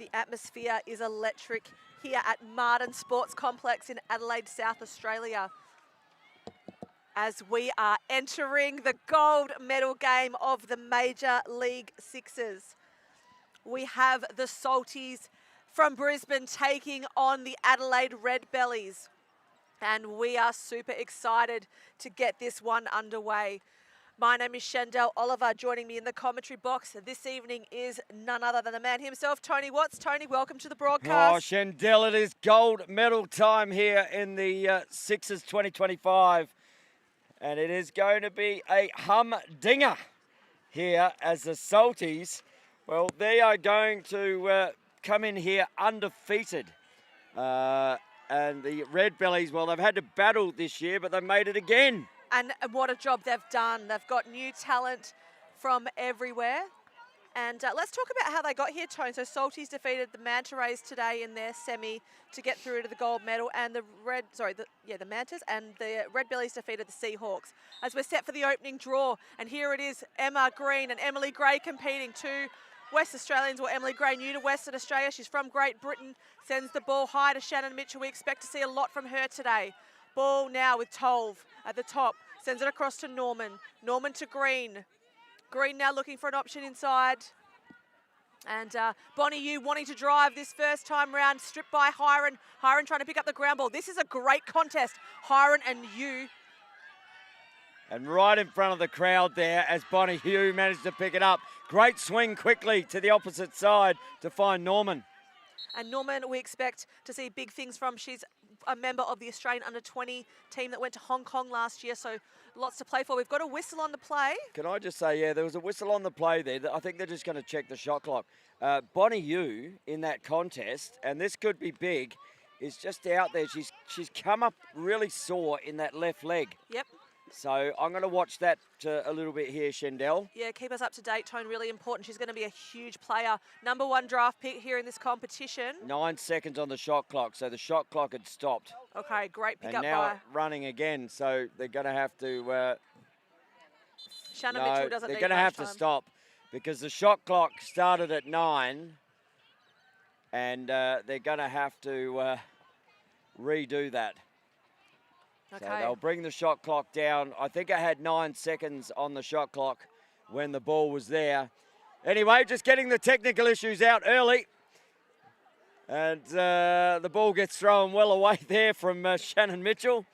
The atmosphere is electric here at Marden Sports Complex in Adelaide, South Australia, as we are entering the gold medal game of the Major League Sixes. We have the Salties from Brisbane taking on the Adelaide Redbellies, and we are super excited to get this one underway. My name is Shandell Oliver. Joining me in the commentary box this evening is none other than the man himself, Tony Watts. Tony, welcome to the broadcast. Oh, Shandell, it is gold medal time here in the Sixers 2025. And it is going to be a humdinger here as the Salties, well, they are going to come in here undefeated. And the Redbellies, well, they've had to battle this year, but they've made it again. And what a job they've done. They've got new talent from everywhere. And let's talk about how they got here, Tone. So Salties defeated the Manta Rays today in their semi to get through to the gold medal, and the Mantas, and the Redbellies defeated the Seahawks. As we're set for the opening draw, and here it is, Emma Green and Emily Gray competing. Two West Australians, well, Emily Gray, new to Western Australia. She's from Great Britain, sends the ball high to Shannon Mitchell. We expect to see a lot from her today. Ball now with Tolv at the top, sends it across to Norman. Norman to Green. Green now looking for an option inside. And Bonnie Yu wanting to drive this first time round, stripped by Hiron. Hiron trying to pick up the ground ball. This is a great contest, Hiron and Yu. And right in front of the crowd there as Bonnie Yu managed to pick it up. Great swing quickly to the opposite side to find Norman. And Norman, we expect to see big things from. She's a member of the Australian under-20 team that went to Hong Kong last year, so lots to play for. We've got a whistle on the play. Can I just say, yeah, there was a whistle on the play there. I think they're just going to check the shot clock. Bonnie Yu in that contest, and this could be big, is just out there. She's come up really sore in that left leg. Yep. So I'm going to watch that a little bit here, Shandell. Yeah, keep us up to date, Tone. Really important. She's going to be a huge player. #1 draft pick here in this competition. 9 seconds on the shot clock, so the shot clock had stopped. Okay, great pick and up now by running again, so they're going to have to. Shannon Mitchell doesn't need they're going to have time. to stop because the shot clock started at 9, and they're going to have to redo that. Okay. So they'll bring the shot clock down. I think I had 9 seconds on the shot clock when the ball was there. Anyway, just getting the technical issues out early. And the ball gets thrown well away there from Shannon Mitchell.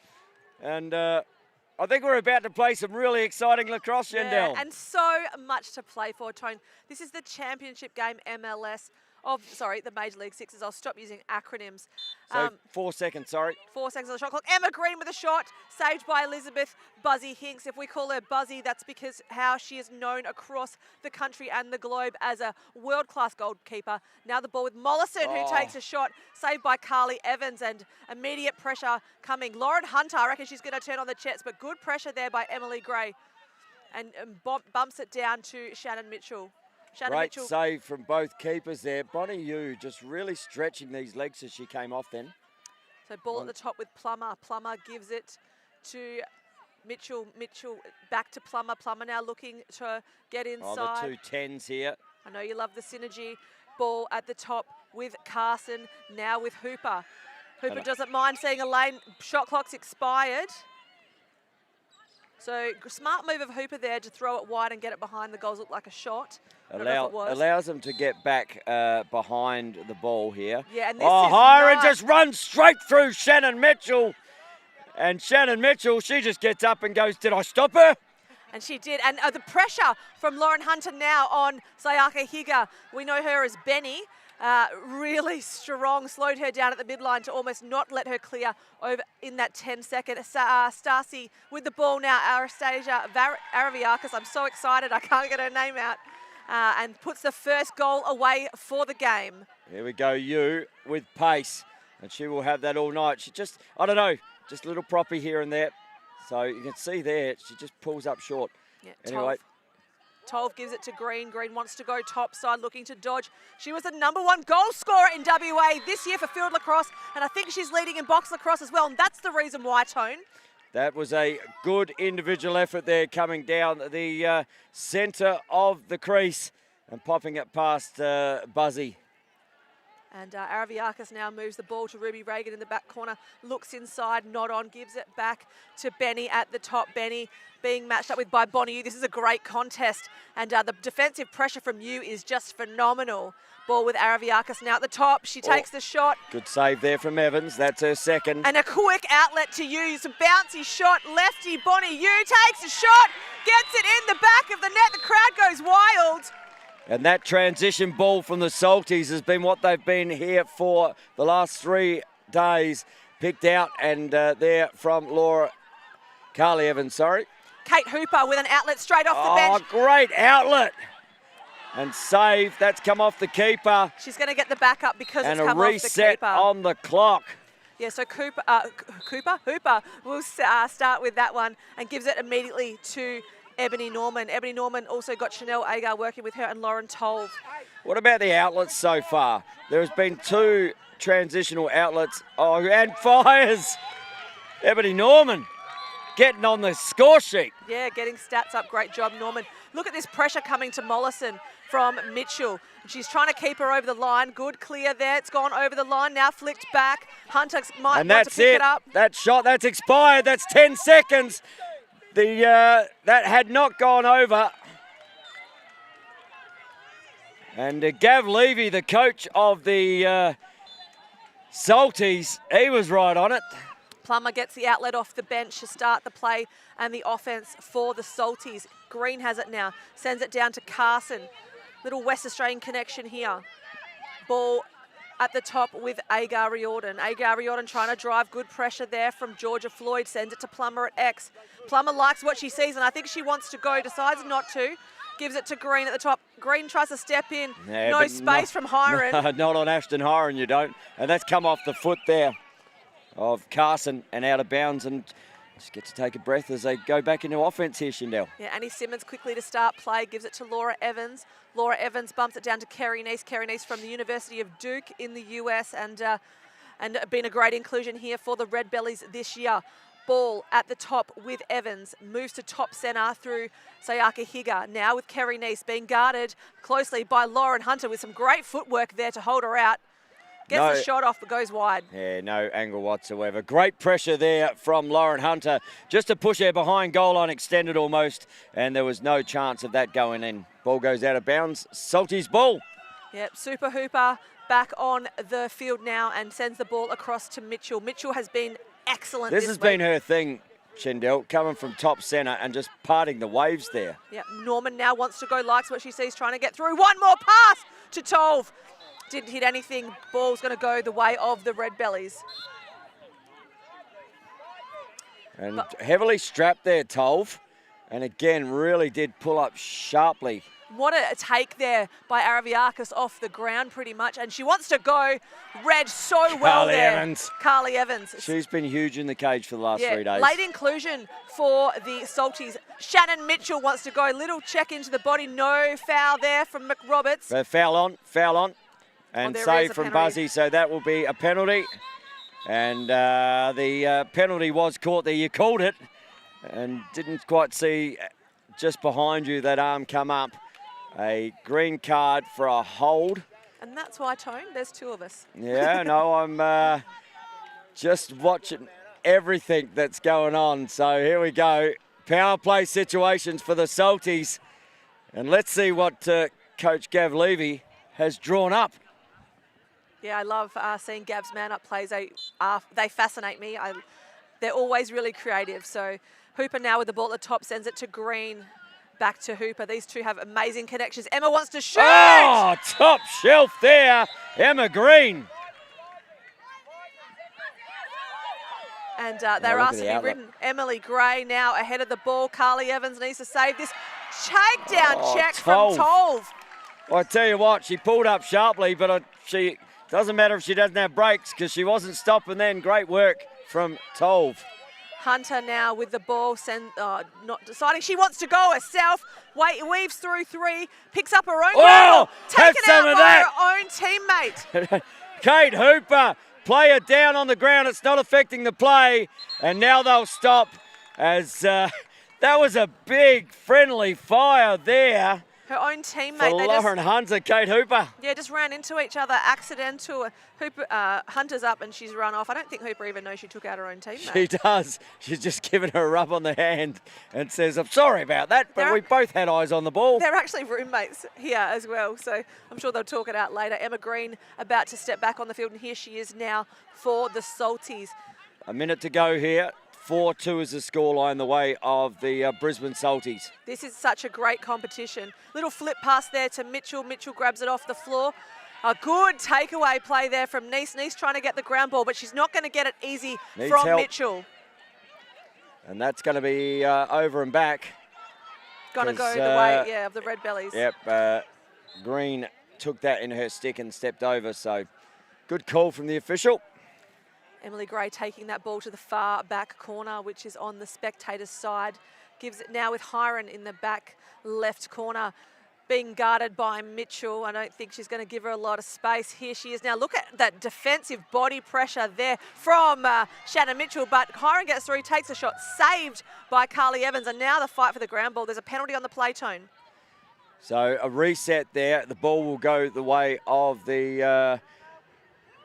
And I think we're about to play some really exciting lacrosse, Shandell. Yeah, and so much to play for, Tone. This is the championship game MLS of, the Major League Sixes. I'll stop using acronyms. So 4 seconds, sorry. 4 seconds on the shot clock. Emma Green with a shot, saved by Elizabeth Buzzy Hinks. If we call her Buzzy, that's because how she is known across the country and the globe as a world-class goalkeeper. Now the ball with Mollison, who takes a shot, saved by Carly Evans, and immediate pressure coming. Lauren Hunter, I reckon she's going to turn on the jets, but good pressure there by Emily Gray, and bumps it down to Shannon Mitchell. Great save from both keepers there. Bonnie Yu just really stretching these legs as she came off then. So ball at the top with Plummer. Plummer gives it to Mitchell. Mitchell back to Plummer. Plummer now looking to get inside. Oh, the 2 10s here. I know you love the synergy. Ball at the top with Carson, now with Hooper. Hooper doesn't mind seeing a lane. Shot clock's expired. So smart move of Hooper there to throw it wide and get it behind the goals. Looked like a shot. Allows them to get back behind the ball here. Yeah, and this Hiron just runs straight through Shannon Mitchell. And Shannon Mitchell, she just gets up and goes, did I stop her? And she did. And the pressure from Lauren Hunter now on Sayaka Higa. We know her as Benny. Really strong, slowed her down at the midline to almost not let her clear over in that 10-second. Stacey with the ball now, Anastasia Araviakis. I'm so excited, I can't get her name out. And puts the first goal away for the game. Here we go, Yu with pace. And she will have that all night. She just, I don't know, just a little proppy here and there. So you can see there, she just pulls up short. Yeah, anyway. Tolv gives it to Green. Green wants to go top side, looking to dodge. She was the #1 goal scorer in WA this year for field lacrosse, and I think she's leading in box lacrosse as well, and that's the reason why, Tone. That was a good individual effort there coming down the centre of the crease and popping it past Buzzy. And Araviakis now moves the ball to Ruby Reagan in the back corner, looks inside, not on, gives it back to Benny at the top. Benny being matched up with by Bonnie. This is a great contest, and the defensive pressure from you is just phenomenal. Ball with Araviakis now at the top. She takes the shot. Good save there from Evans. That's her second. And a quick outlet to you. Some bouncy shot. Lefty Bonnie Yu takes a shot, gets it in the back of the net. The crowd goes wild. And that transition ball from the Salties has been what they've been here for the last 3 days. Picked out, and there from Carly Evans, sorry. Kate Hooper with an outlet straight off the bench. Oh, great outlet. And save, that's come off the keeper. She's going to get the back up because and it's come off the keeper. And a reset on the clock. Yeah, so Hooper will start with that one and gives it immediately to Ebony Norman. Ebony Norman also got Chanel Agar working with her and Lauren Tolve. What about the outlets so far? There has been 2 transitional outlets. Oh, and fires. Ebony Norman getting on the score sheet. Yeah, getting stats up. Great job, Norman. Look at this pressure coming to Mollison from Mitchell. She's trying to keep her over the line. Good clear there. It's gone over the line. Now flicked back. Hunter might want to pick it up. That shot, that's expired. That's 10 seconds. That had not gone over. And Gav Levy, the coach of the Salties, he was right on it. Plummer gets the outlet off the bench to start the play and the offense for the Salties. Green has it now, sends it down to Carson. Little West Australian connection here. Ball at the top with Agar Riordan. Agar Riordan trying to drive good pressure there from Georgia Floyd. Sends it to Plummer at X. Plummer likes what she sees, and I think she wants to go. Decides not to. Gives it to Green at the top. Green tries to step in. Yeah, no space from Hiron. Not on Ashton Hiron, you don't. And that's come off the foot there of Carson and out of bounds. And just get to take a breath as they go back into offense here, Shindell. Yeah, Annie Simmons quickly to start play. Gives it to Laura Evans. Laura Evans bumps it down to Kerry Neese. Kerry Neese from the University of Duke in the US and been a great inclusion here for the Redbellies this year. Ball at the top with Evans. Moves to top centre through Sayaka Higa. Now with Kerry Neese being guarded closely by Lauren Hunter with some great footwork there to hold her out. Gets the shot off but goes wide. Yeah, no angle whatsoever. Great pressure there from Lauren Hunter just to push her behind goal line, extended almost, and there was no chance of that going in. Ball goes out of bounds. Salties ball. Yep, Super Hooper back on the field now and sends the ball across to Mitchell. Mitchell has been excellent this has been her thing, Shindell, coming from top centre and just parting the waves there. Yep, Norman now wants to go, likes what she sees, trying to get through. One more pass to Tolve. Didn't hit anything. Ball's going to go the way of the Redbellies. And heavily strapped there, Tolve. And again, really did pull up sharply. What a take there by Araviakis off the ground pretty much. And she wants to go. Read so well there. Evans. Carly Evans. She's been huge in the cage for the last 3 days. Late inclusion for the Salties. Shannon Mitchell wants to go. Little check into the body. No foul there from McRoberts. Foul on. And save from Buzzy, so that will be a penalty. And the penalty was caught there. You called it and didn't quite see just behind you that arm come up. A green card for a hold. And that's why, Tone, there's 2 of us. Yeah, no, I'm just watching everything that's going on. So here we go. Power play situations for the Salties. And let's see what Coach Gav Levy has drawn up. Yeah, I love seeing Gav's man-up plays. They fascinate me. They're always really creative. So Hooper now with the ball at the top sends it to Green. Back to Hooper. These 2 have amazing connections. Emma wants to shoot. Oh, top shelf there. Emma Green. And they're asked to be ridden. Emily Gray now ahead of the ball. Carly Evans needs to save this. Takedown check from Tolve. Well, I tell you what, she pulled up sharply, but she doesn't matter if she doesn't have brakes because she wasn't stopping then. Great work from Tolve. Hunter now with the ball, not deciding. She wants to go herself. Weaves through 3, picks up her own goal. Taken out by her own teammate. Kate Hooper, player down on the ground. It's not affecting the play. And now they'll stop as that was a big friendly fire there. Her own teammate. For They Lauren Hunter, Kate Hooper. Yeah, just ran into each other, accidental. Hooper, Hunter's up and she's run off. I don't think Hooper even knows she took out her own teammate. She does. She's just given her a rub on the hand and says, I'm sorry about that, but we both had eyes on the ball. They're actually roommates here as well, so I'm sure they'll talk it out later. Emma Green about to step back on the field, and here she is now for the Salties. A minute to go here. 4-2 is the scoreline the way of the Brisbane Salties. This is such a great competition. Little flip pass there to Mitchell. Mitchell grabs it off the floor. A good takeaway play there from Nice. Nice trying to get the ground ball, but she's not going to get it easy from help. Mitchell. And that's going to be over and back. Going to go the way, of the Redbellies. Yep, Green took that in her stick and stepped over, so good call from the official. Emily Gray taking that ball to the far back corner, which is on the spectators' side. Gives it now with Hiron in the back left corner, being guarded by Mitchell. I don't think she's going to give her a lot of space. Here she is now. Look at that defensive body pressure there from Shannon Mitchell, but Hiron gets through, takes a shot, saved by Carly Evans, and now the fight for the ground ball. There's a penalty on the play tone. So a reset there. The ball will go the way of the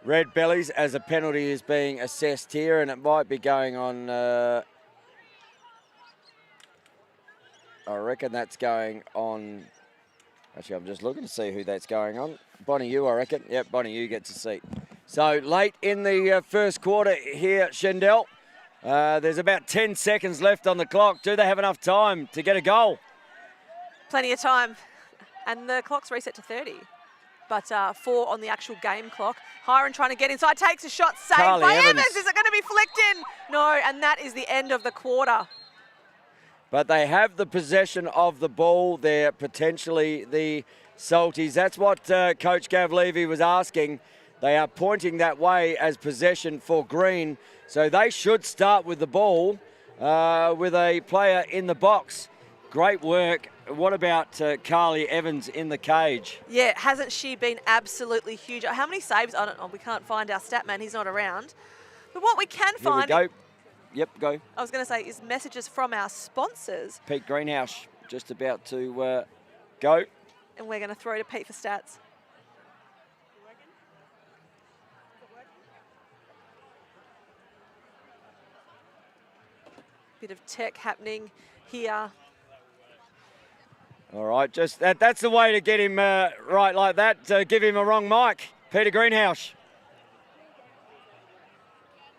Redbellies as a penalty is being assessed here, and it might be going on, I reckon that's going on, actually I'm just looking to see who that's going on. Bonnie Yu, I reckon. Yep, Bonnie Yu gets a seat. So late in the first quarter here, Shendell, there's about 10 seconds left on the clock. Do they have enough time to get a goal? Plenty of time, and the clock's reset to 30. But 4 on the actual game clock. Hiron trying to get inside, takes a shot, saved by Evans. Is it going to be flicked in? No, and that is the end of the quarter. But they have the possession of the ball there, potentially the Salties. That's what Coach Gav Levy was asking. They are pointing that way as possession for Green. So they should start with the ball with a player in the box. Great work. What about Carly Evans in the cage? Yeah, hasn't she been absolutely huge? How many saves? I don't know. We can't find our stat man. He's not around. But what we can find... Here we go. Yep, go. I was going to say is messages from our sponsors. Pete Greenhouse just about to go. And we're going to throw to Pete for stats. Bit of tech happening here. All right, just that's the way to get him right like that. Give him a wrong mic. Peter Greenhouse.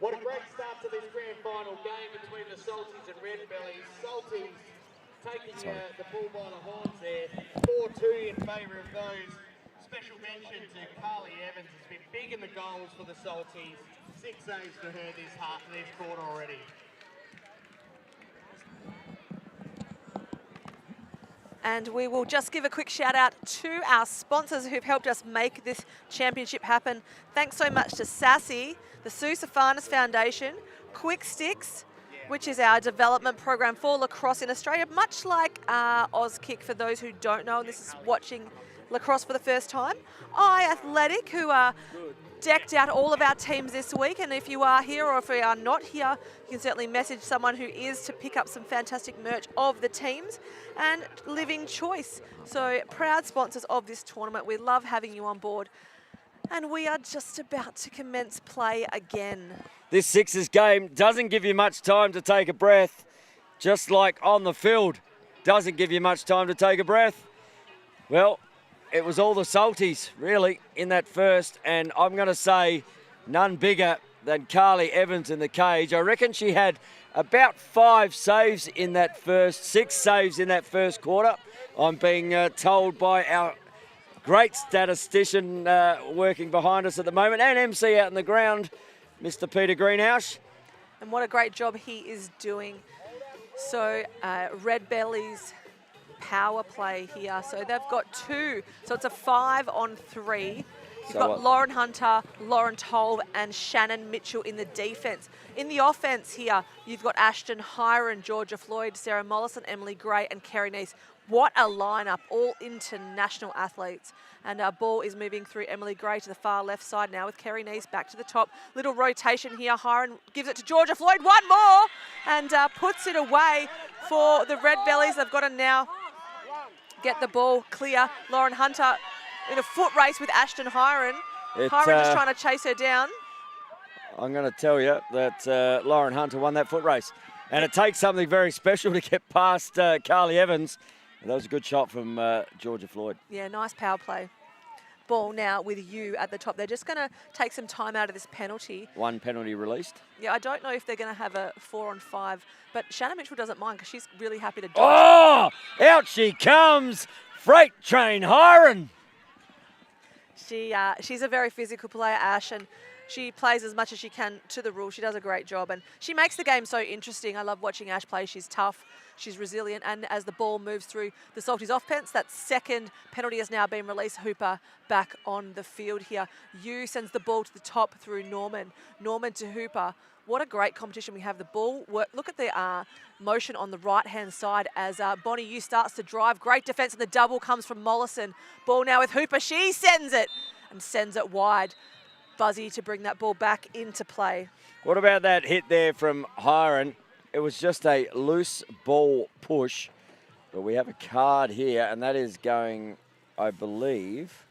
What a great start to this grand final game between the Salties and Redbellies. Salties taking the ball by the horns there. 4-2 in favour of those. Special mention to Carly Evans. Has been big in the goals for the Salties. 6 saves for her this quarter already. And we will just give a quick shout out to our sponsors who've helped us make this championship happen. Thanks so much to Sassy, the Sue Safanis Foundation, Quick Sticks, which is our development program for lacrosse in Australia, much like Auskick for those who don't know. This is watching lacrosse for the first time. Athletic, who are decked out all of our teams this week, and if you are here or if you are not here, you can certainly message someone who is to pick up some fantastic merch of the teams. And Living Choice, so proud sponsors of this tournament. We love having you on board, and we are just about to commence play again. This Sixers game doesn't give you much time to take a breath, just like on the field doesn't give you much time to take a breath. Well, it was all the Salties, really, in that first, and I'm going to say none bigger than Carly Evans in the cage. I reckon she had about 5 saves in that first, 6 saves in that first quarter. I'm being told by our great statistician working behind us at the moment, and MC out in the ground, Mr. Peter Greenhouse. And what a great job he is doing. So Redbellies power play here. So they've got 2. So it's a 5-on-3. You've got Lauren Hunter, Lauren Tolve, and Shannon Mitchell in the defence. In the offence here, you've got Ashton Hiron, Georgia Floyd, Sarah Mollison, Emily Gray, and Kerry Neese. What a lineup, all international athletes. And our ball is moving through Emily Gray to the far left side now with Kerry Neese back to the top. Little rotation here. Hiron gives it to Georgia Floyd. One more, and puts it away for the Redbellies. They've got to now get the ball clear. Lauren Hunter in a foot race with Ashton Hiron. Hiron just trying to chase her down. I'm going to tell you that Lauren Hunter won that foot race. And it takes something very special to get past Carly Evans. And that was a good shot from Georgia Floyd. Yeah, nice power play. Ball now with you at the top. They're just going to take some time out of this penalty. One penalty released. Yeah, I don't know if they're going to have a 4-on-5, but Shannon Mitchell doesn't mind because she's really happy to dodge. Oh, out she comes. Freight train Hiron. She's a very physical player, Ash, and she plays as much as she can to the rules. She does a great job, and she makes the game so interesting. I love watching Ash play. She's tough, she's resilient, and as the ball moves through the Salties offense, that second penalty has now been released. Hooper back on the field here. Yu sends the ball to the top through Norman. Norman to Hooper. What a great competition we have. The ball, look at the motion on the right-hand side as Bonnie Yu starts to drive. Great defence, and the double comes from Mollison. Ball now with Hooper. She sends it and sends it wide. Buzzy to bring that ball back into play. What about that hit there from Hiron? It was just a loose ball push, but we have a card here, and that is going, I believe,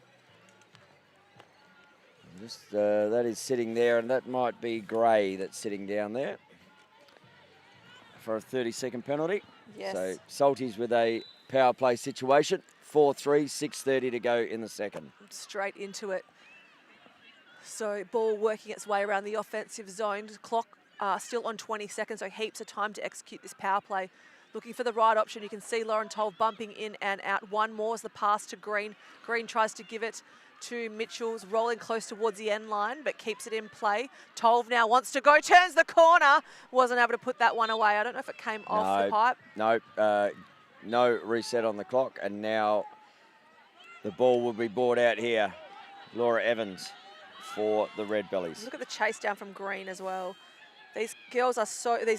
that is sitting there, and that might be Gray that's sitting down there for a 30-second penalty. Yes. So Salties with a power play situation. 4-3, 6:30 to go in the second. Straight into it. So ball working its way around the offensive zone. Clock still on 20 seconds, so heaps of time to execute this power play. Looking for the right option. You can see Lauren Tolve bumping in and out. One more is the pass to Green. Green tries to give it to Mitchell's, rolling close towards the end line, but keeps it in play. Tolve now wants to go, turns the corner. Wasn't able to put that one away. I don't know if it came off the pipe. No reset on the clock, and now the ball will be brought out here. Laura Evans for the Redbellies. Look at the chase down from Green as well. These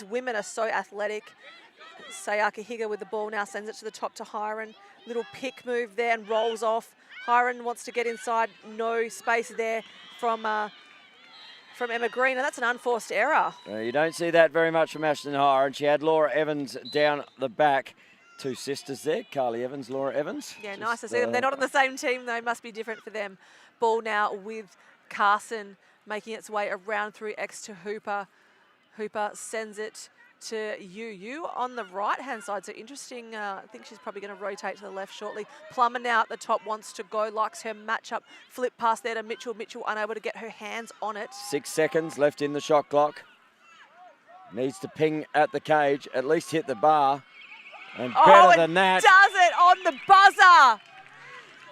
women are so athletic. Sayaka Higa with the ball now sends it to the top to Hiron. Little pick move there and rolls off. Hiron wants to get inside. No space there from Emma Green, and that's an unforced error. You don't see that very much from Ashton Hiron. She had Laura Evans down the back. Two sisters there, Carly Evans, Laura Evans. Yeah, nice to see them. They're not on the same team, though. Must be different for them. Ball now with Carson making its way around through X to Hooper. Hooper sends it to Yu on the right-hand side. So interesting. I think she's probably going to rotate to the left shortly. Plummer now at the top wants to go, likes her matchup. Flip pass there to Mitchell. Mitchell unable to get her hands on it. 6 seconds left in the shot clock. Needs to ping at the cage, at least hit the bar. And better than that. Does it on the buzzer.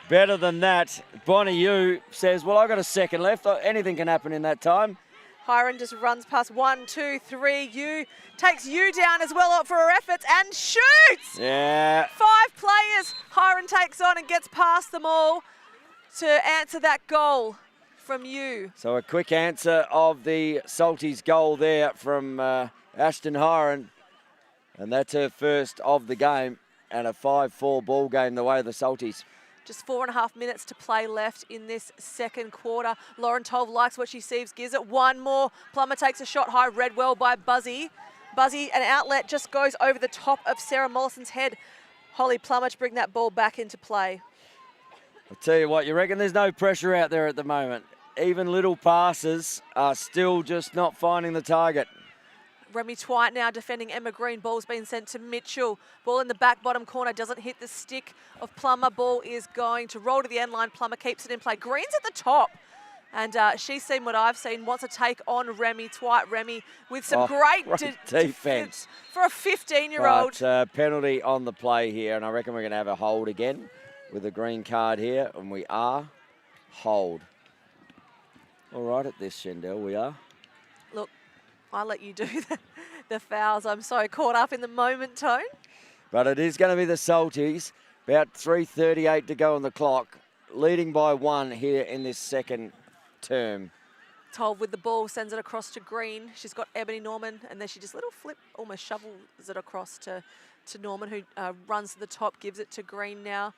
Better than that. Bonnie Yu says, well, I've got a second left. Anything can happen in that time. Hiron just runs past 1, 2, 3. Yu takes Yu down as well for her efforts and shoots. Yeah. 5 players Hiron takes on and gets past them all to answer that goal from Yu. So a quick answer of the Salties goal there from Ashton Hiron. And that's her first of the game, and a 5-4 ball game the way of the Salties. Just 4.5 minutes to play left in this second quarter. Lauren Tolve likes what she sees, gives it one more. Plummer takes a shot high, read well by Buzzy. Buzzy, an outlet, just goes over the top of Sarah Mollison's head. Holly Plummer to bring that ball back into play. I'll tell you what, you reckon there's no pressure out there at the moment. Even little passes are still just not finding the target. Remy Twite now defending Emma Green. Ball's been sent to Mitchell. Ball in the back bottom corner. Doesn't hit the stick of Plummer. Ball is going to roll to the end line. Plummer keeps it in play. Green's at the top. And she's seen what I've seen. Wants to take on Remy Twite. Remy with some great defence for a 15-year-old. But penalty on the play here. And I reckon we're going to have a hold again with a green card here. And we are. Hold. All right at this, Shendell, we are. Look, I'll let you do the fouls. I'm so caught up in the moment, Tone. But it is going to be the Salties. About 3:38 to go on the clock. Leading by 1 here in this second term. Tolve with the ball, sends it across to Green. She's got Ebony Norman, and then she just little flip, almost shovels it across to Norman, who runs to the top, gives it to Green now.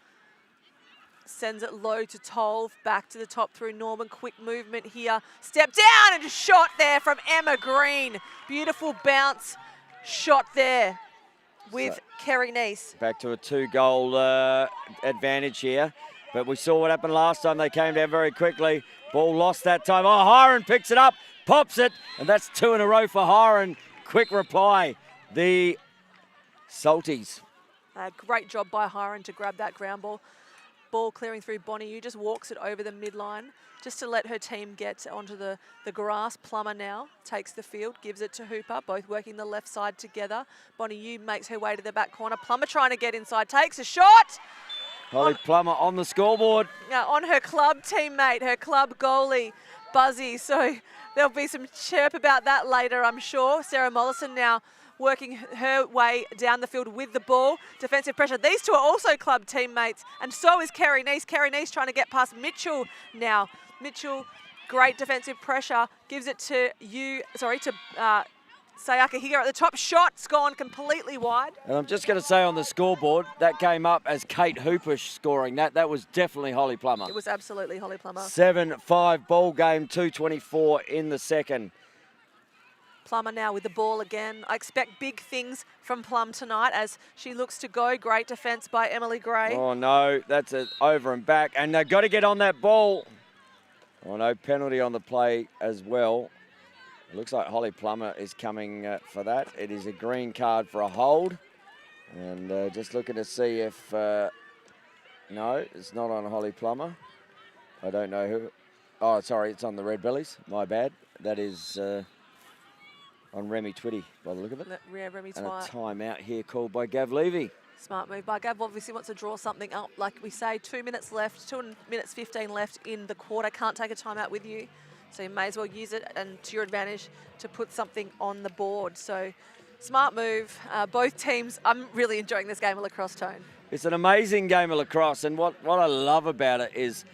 Sends it low to Tolve, back to the top through Norman. Quick movement here. Step down and a shot there from Emma Green. Beautiful bounce shot there. with Kerry Neese. Back to a 2-goal advantage here. But we saw what happened last time. They came down very quickly. Ball lost that time. Oh, Hiron picks it up, pops it, and that's 2 in a row for Hiron. Quick reply. The Salties. Great job by Hiron to grab that ground ball. Ball clearing through Bonnie. You just walks it over the midline just to let her team get onto the grass. Plummer now takes the field, gives it to Hooper, both working the left side together. Bonnie Yu makes her way to the back corner. Plummer trying to get inside, takes a shot. Holly Plummer on the scoreboard. On her club teammate, her club goalie, Buzzy. So there'll be some chirp about that later, I'm sure. Sarah Mollison now working her way down the field with the ball. Defensive pressure. These two are also club teammates, and so is Kerry Neese. Kerry Neese trying to get past Mitchell now. Mitchell, great defensive pressure, gives it to Sayaka Higa at the top. Shot's gone completely wide. And I'm just going to say on the scoreboard, that came up as Kate Hooper scoring that. That was definitely Holly Plummer. It was absolutely Holly Plummer. 7-5 ball game, 2:24 in the second. Plummer now with the ball again. I expect big things from Plum tonight as she looks to go. Great defence by Emily Gray. Oh, no, that's it over and back. And they've got to get on that ball. Oh, no, penalty on the play as well. It looks like Holly Plummer is coming for that. It is a green card for a hold. And just looking to see if... no, it's not on Holly Plummer. I don't know who... Oh, sorry, it's on the Redbellies. My bad. That is... on Remy Twitty, by the look of it. Yeah, Remy And a Twite. timeout here called by Gav Levy. Smart move by Gav. Obviously wants to draw something up. Like we say, 2 minutes left, 2 minutes 15 left in the quarter. Can't take a timeout with you. So you may as well use it and to your advantage to put something on the board. So smart move. Both teams, I'm really enjoying this game of lacrosse, Tone. It's an amazing game of lacrosse, and what I love about it is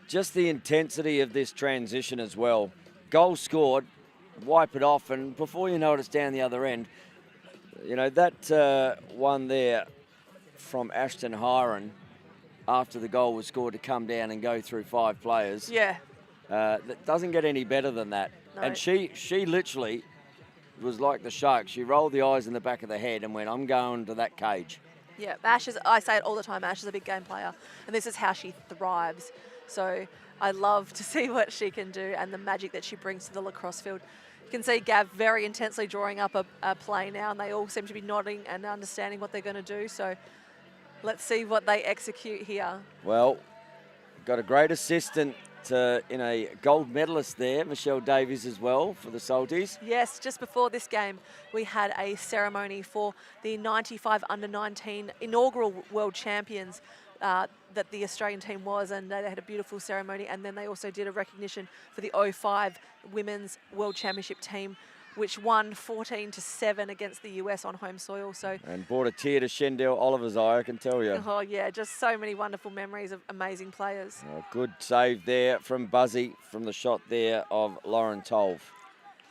just the intensity of this transition as well. Goal scored, wipe it off, and before you know it, it's down the other end. You know, that one there from Ashton Hiron after the goal was scored to come down and go through 5 players. Yeah. That doesn't get any better than that. No. And she literally was like the shark. She rolled the eyes in the back of the head and went, I'm going to that cage. Yeah, Ash is, I say it all the time, Ash is a big game player, and this is how she thrives. So I love to see what she can do and the magic that she brings to the lacrosse field. You can see Gav very intensely drawing up a play now, and they all seem to be nodding and understanding what they're going to do. So let's see what they execute here. Well, got a great assistant in a gold medalist there, Michelle Davies as well for the Salties. Yes, just before this game, we had a ceremony for the 95 under-19 inaugural world champions that the Australian team was, and they had a beautiful ceremony. And then they also did a recognition for the 05 Women's World Championship team, which won 14-7 against the US on home soil. So, And brought a tear to Shendell Oliver's eye, I can tell you. oh yeah, just so many wonderful memories of amazing players. Oh, good save there from Buzzy from the shot there of Lauren Tolve.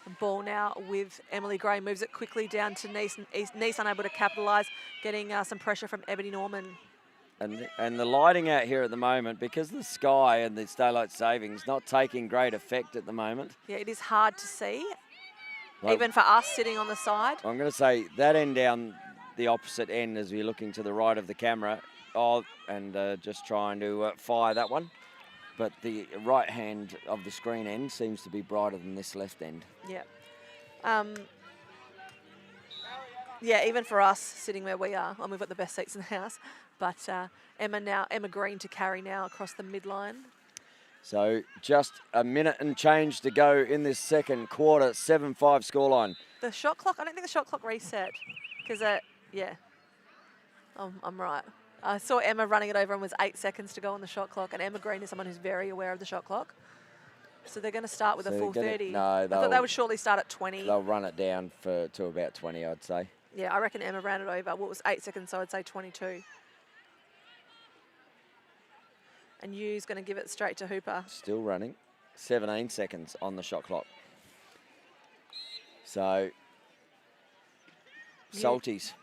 The ball now with Emily Gray, moves it quickly down to Nice. Nice unable to capitalise, getting some pressure from Ebony Norman. And the lighting out here at the moment, because the sky and the daylight savings not taking great effect at the moment. Yeah, it is hard to see, Like, even for us sitting on the side. I'm going to say that end down the opposite end as we're looking to the right of the camera. Oh, and just trying to fire that one. But the right hand of the screen end seems to be brighter than this left end. Yeah. Yeah, even for us sitting where we are, and we've got the best seats in the house. But Emma Green to carry now across the midline. So just a minute and change to go in this second quarter, 7-5 scoreline. The shot clock, I don't think the shot clock reset. Because, yeah, I'm right. I saw Emma running it over and was 8 seconds to go on the shot clock. And Emma Green is someone who's very aware of the shot clock. So they're going to start with a full 30. No, I thought they would surely start at 20. They'll run it down to about 20, I'd say. Yeah, I reckon Emma ran it over. Well, it was 8 seconds, so I'd say 22. And Yu's going to give it straight to Hooper. Still running. 17 seconds on the shot clock. So, Salties.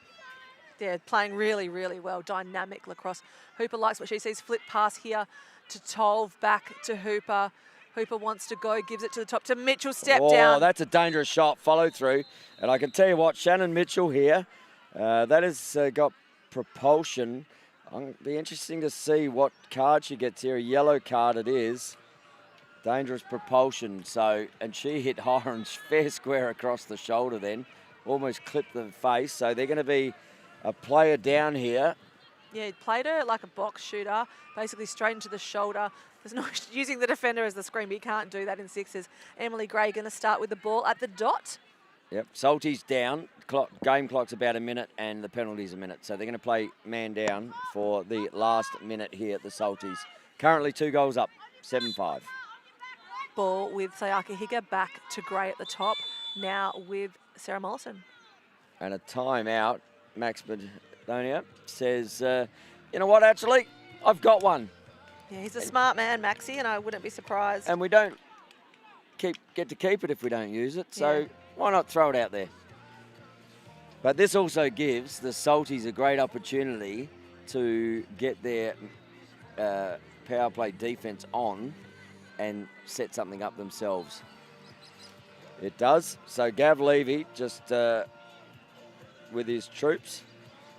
Yeah, playing really, really well. Dynamic lacrosse. Hooper likes what she sees. Flip pass here to Tolve, back to Hooper. Hooper wants to go, gives it to the top to Mitchell, step down. Oh, that's a dangerous shot, follow through. And I can tell you what, Shannon Mitchell here, That has got propulsion. It'll be interesting to see what card she gets here. A yellow card it is. Dangerous propulsion. So, and she hit Hiron's fair square across the shoulder then. Almost clipped the face. So they're going to be a player down here. Yeah, he played her like a box shooter, basically straight into the shoulder. There's no using the defender as the screen, but you can't do that in sixes. Emily Gray going to start with the ball at the dot. Yep, Salties down. Game clock's about a minute and the penalty's a minute. So they're going to play man down for the last minute here at the Salties. Currently 2 goals up, 7-5. Ball with Sayaka Higa back to Gray at the top. Now with Sarah Mollison. And a timeout. Max Madonia says, you know what, actually, I've got one. Yeah, he's a smart man, Maxie, and I wouldn't be surprised. And we don't get to keep it if we don't use it. So why not throw it out there? But this also gives the Salties a great opportunity to get their power play defence on and set something up themselves. It does. So Gav Levy just with his troops.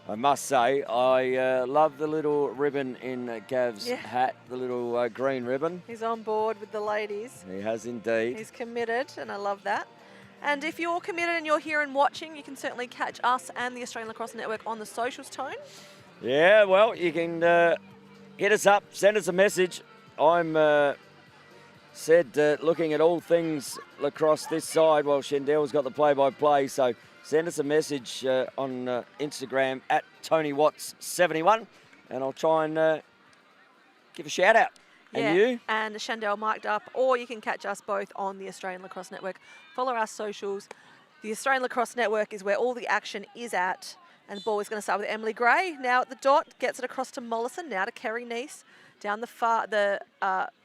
I must say, I love the little ribbon in Gav's hat, the little green ribbon. He's on board with the ladies. He has indeed. He's committed, and I love that. And if you're committed and you're here and watching, you can certainly catch us and the Australian Lacrosse Network on the socials, Tone. Yeah, well, you can hit us up, send us a message. I'm looking at all things lacrosse this side while Shendel's got the play-by-play, so send us a message on Instagram at TonyWatts71, and I'll try and give a shout-out. And you? And Shandell mic'd up, or you can catch us both on the Australian Lacrosse Network. Follow our socials. The Australian Lacrosse Network is where all the action is at. And the ball is going to start with Emily Gray. Now at the dot, gets it across to Mollison, now to Kerry Neese. Down the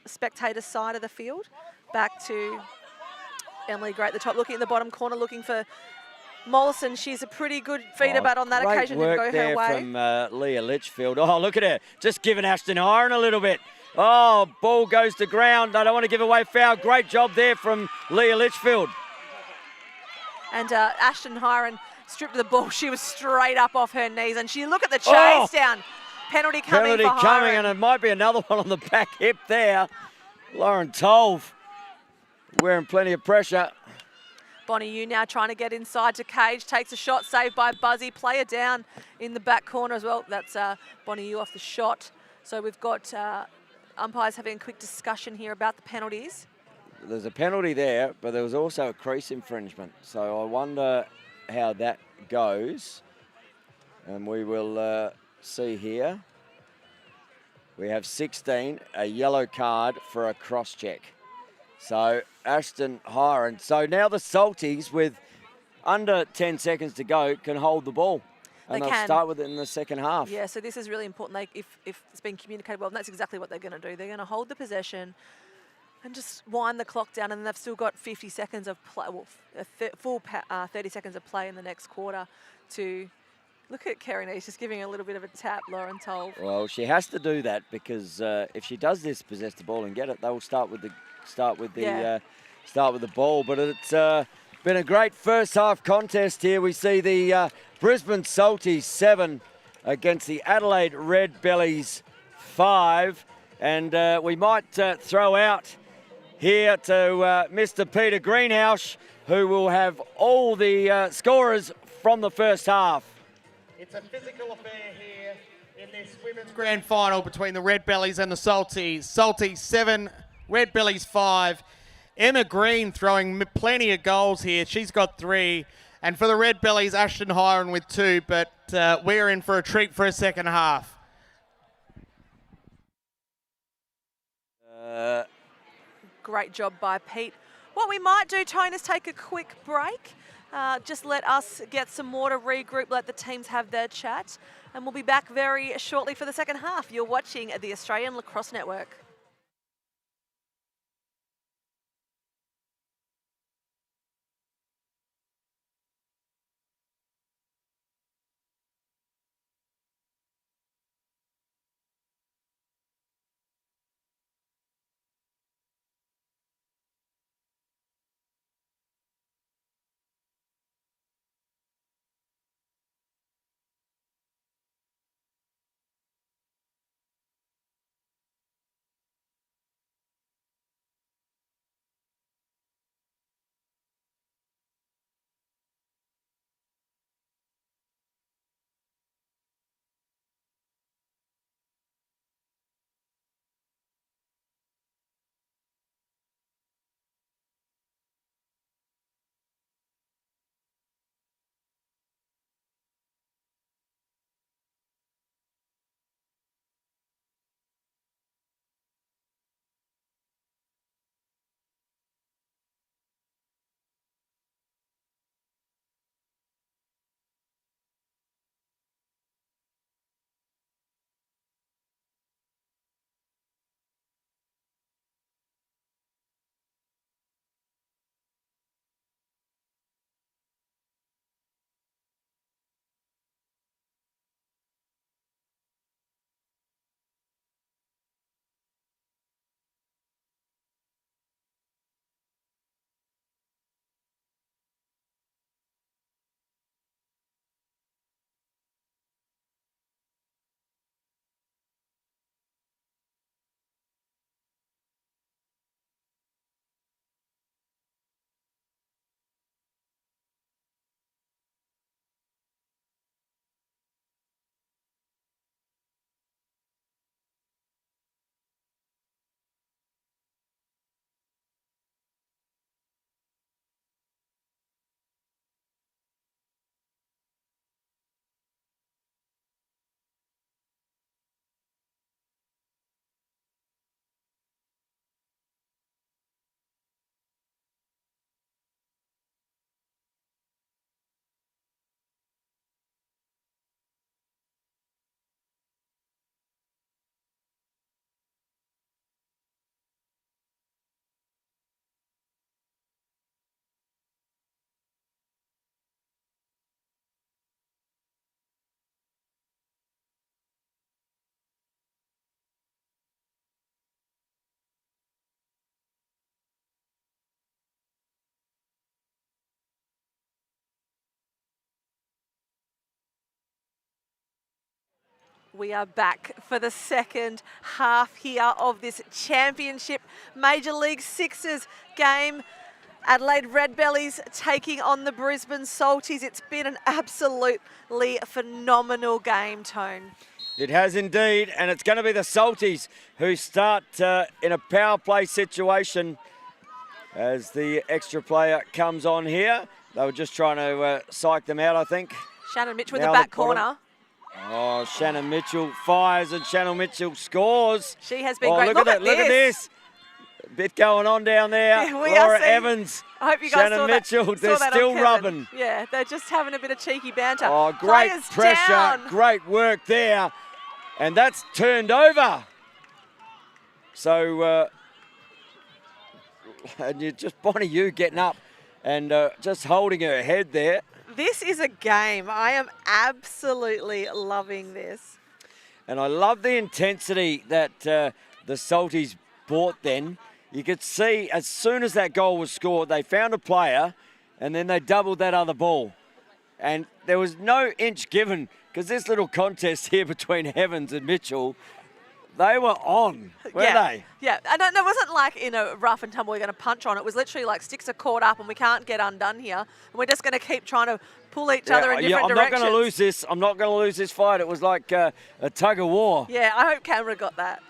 spectator side of the field. Back to Emily Gray at the top, looking at the bottom corner, looking for Mollison. She's a pretty good feeder, but on that occasion didn't go her way. From Leah Litchfield. Oh, look at her. Just giving Ashton Hiron a little bit. Oh, ball goes to ground. I don't want to give away foul. Great job there from Leah Litchfield. And Ashton Hiron stripped the ball. She was straight up off her knees. And she look at the chase down. Penalty coming for Hiron. And it might be another one on the back hip there. Lauren Tolve wearing plenty of pressure. Bonnie Yu now trying to get inside to Cage. Takes a shot, saved by Buzzy. Player down in the back corner as well. That's Bonnie Yu off the shot. So we've got umpires having a quick discussion here about the penalties. There's a penalty there, but there was also a crease infringement. So I wonder how that goes. And we will see here. We have 16, a yellow card for a cross-check. So Ashton Hiron. So now the Salties, with under 10 seconds to go, can hold the ball. And they'll start with it in the second half. Yeah, so this is really important. If it's been communicated well, and that's exactly what they're going to do. They're going to hold the possession and just wind the clock down, and then they've still got 50 seconds of play, well, full 30 seconds of play in the next quarter to look at Kerry Neese just giving a little bit of a tap, Lauren Tolve. Well, she has to do that because if she does this, possess the ball and get it, they will start with the ball. But it's been a great first half contest here. We see the Brisbane Salties 7 against the Adelaide Redbellies 5. And we might throw out here to Mr. Peter Greenhouse, who will have all the scorers from the first half. It's a physical affair here in this women's grand final between the Redbellies and the Salties. Salties 7, Redbellies 5. Emma Green throwing plenty of goals here. She's got 3. And for the Redbellies, Ashton Hiron with 2. But we're in for a treat for a second half. Great job by Pete. What we might do, Tone, is take a quick break. Just let us get some more to regroup, let the teams have their chat. And we'll be back very shortly for the second half. You're watching the Australian Lacrosse Network. We are back for the second half here of this championship Major League Sixes game. Adelaide Redbellies taking on the Brisbane Salties. It's been an absolutely phenomenal game, Tone. It has indeed, and it's going to be the Salties who start in a power play situation as the extra player comes on here. They were just trying to psych them out, I think. Shannon Mitchell in the back corner. Oh, Shannon Mitchell fires and Shannon Mitchell scores. She has been great. Look at this. A bit going on down there. Yeah, Laura Evans. I hope you guys Shannon saw Mitchell, that, they're still rubbing. Yeah, they're just having a bit of cheeky banter. Oh, great Players pressure, down. great work there. And that's turned over. So, and you just Bonnie Yu getting up and just holding her head there. This is a game. I am absolutely loving this. And I love the intensity that the Salties brought then. You could see as soon as that goal was scored, they found a player and then they doubled that other ball. And there was no inch given because this little contest here between Evans and Mitchell, they were on, weren't they? Yeah, and it wasn't like in a rough and tumble we're going to punch on. It was literally like sticks are caught up and we can't get undone here. And we're just going to keep trying to pull each other in different directions. I'm not going to lose this. I'm not going to lose this fight. It was like a tug of war. Yeah, I hope camera got that.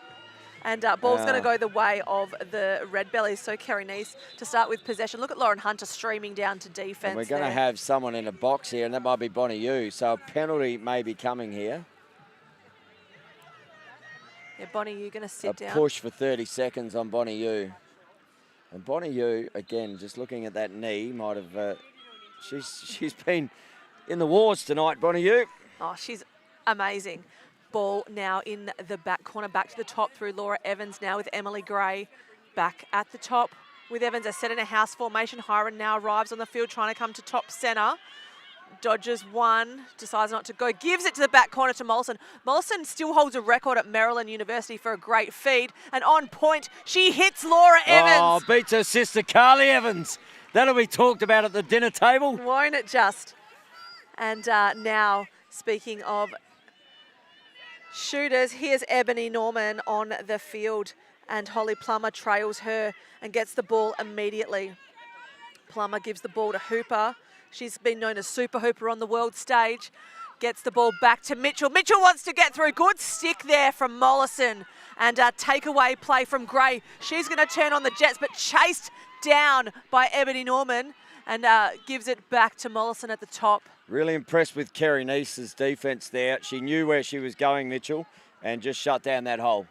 And ball's going to go the way of the Redbellies. So Kerry Neese to start with possession. Look at Lauren Hunter streaming down to defence. And we're going to have someone in a box here, and that might be Bonnie Yu. So a penalty may be coming here. Yeah, Bonnie Yu going to sit down. A push for 30 seconds on Bonnie Yu. And Bonnie Yu, again, just looking at that knee, might have... she's been in the wars tonight, Bonnie Yu. Oh, she's amazing. Ball now in the back corner, back to the top through Laura Evans now with Emily Gray back at the top with Evans. A set in a house formation. Hiron now arrives on the field trying to come to top centre. Dodges one, decides not to go, gives it to the back corner to Mollison. Mollison still holds a record at Maryland University for a great feed, and on point, she hits Laura Evans. Oh, beats her sister Carly Evans. That'll be talked about at the dinner table. Won't it just? And now, speaking of shooters, here's Ebony Norman on the field, and Holly Plummer trails her and gets the ball immediately. Plummer gives the ball to Hooper. She's been known as Super Hooper on the world stage. Gets the ball back to Mitchell. Mitchell wants to get through. Good stick there from Mollison. And a takeaway play from Gray. She's going to turn on the Jets, but chased down by Ebony Norman and gives it back to Mollison at the top. Really impressed with Kerry Neese's defence there. She knew where she was going, Mitchell, and just shut down that hole.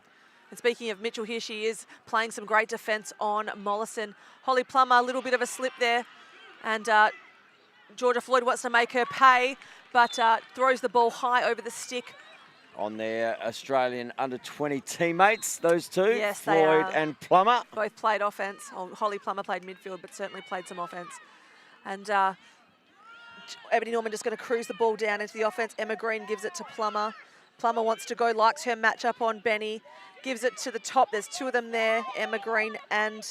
And speaking of Mitchell, here she is playing some great defence on Mollison. Holly Plummer, a little bit of a slip there. And Georgia Floyd wants to make her pay, but throws the ball high over the stick. On their Australian under-20 teammates, those two, yes, Floyd and Plummer. Both played offence. Holly Plummer played midfield, but certainly played some offence. And Ebony Norman just going to cruise the ball down into the offence. Emma Green gives it to Plummer. Plummer wants to go, likes her matchup on Benny. Gives it to the top. There's two of them there, Emma Green and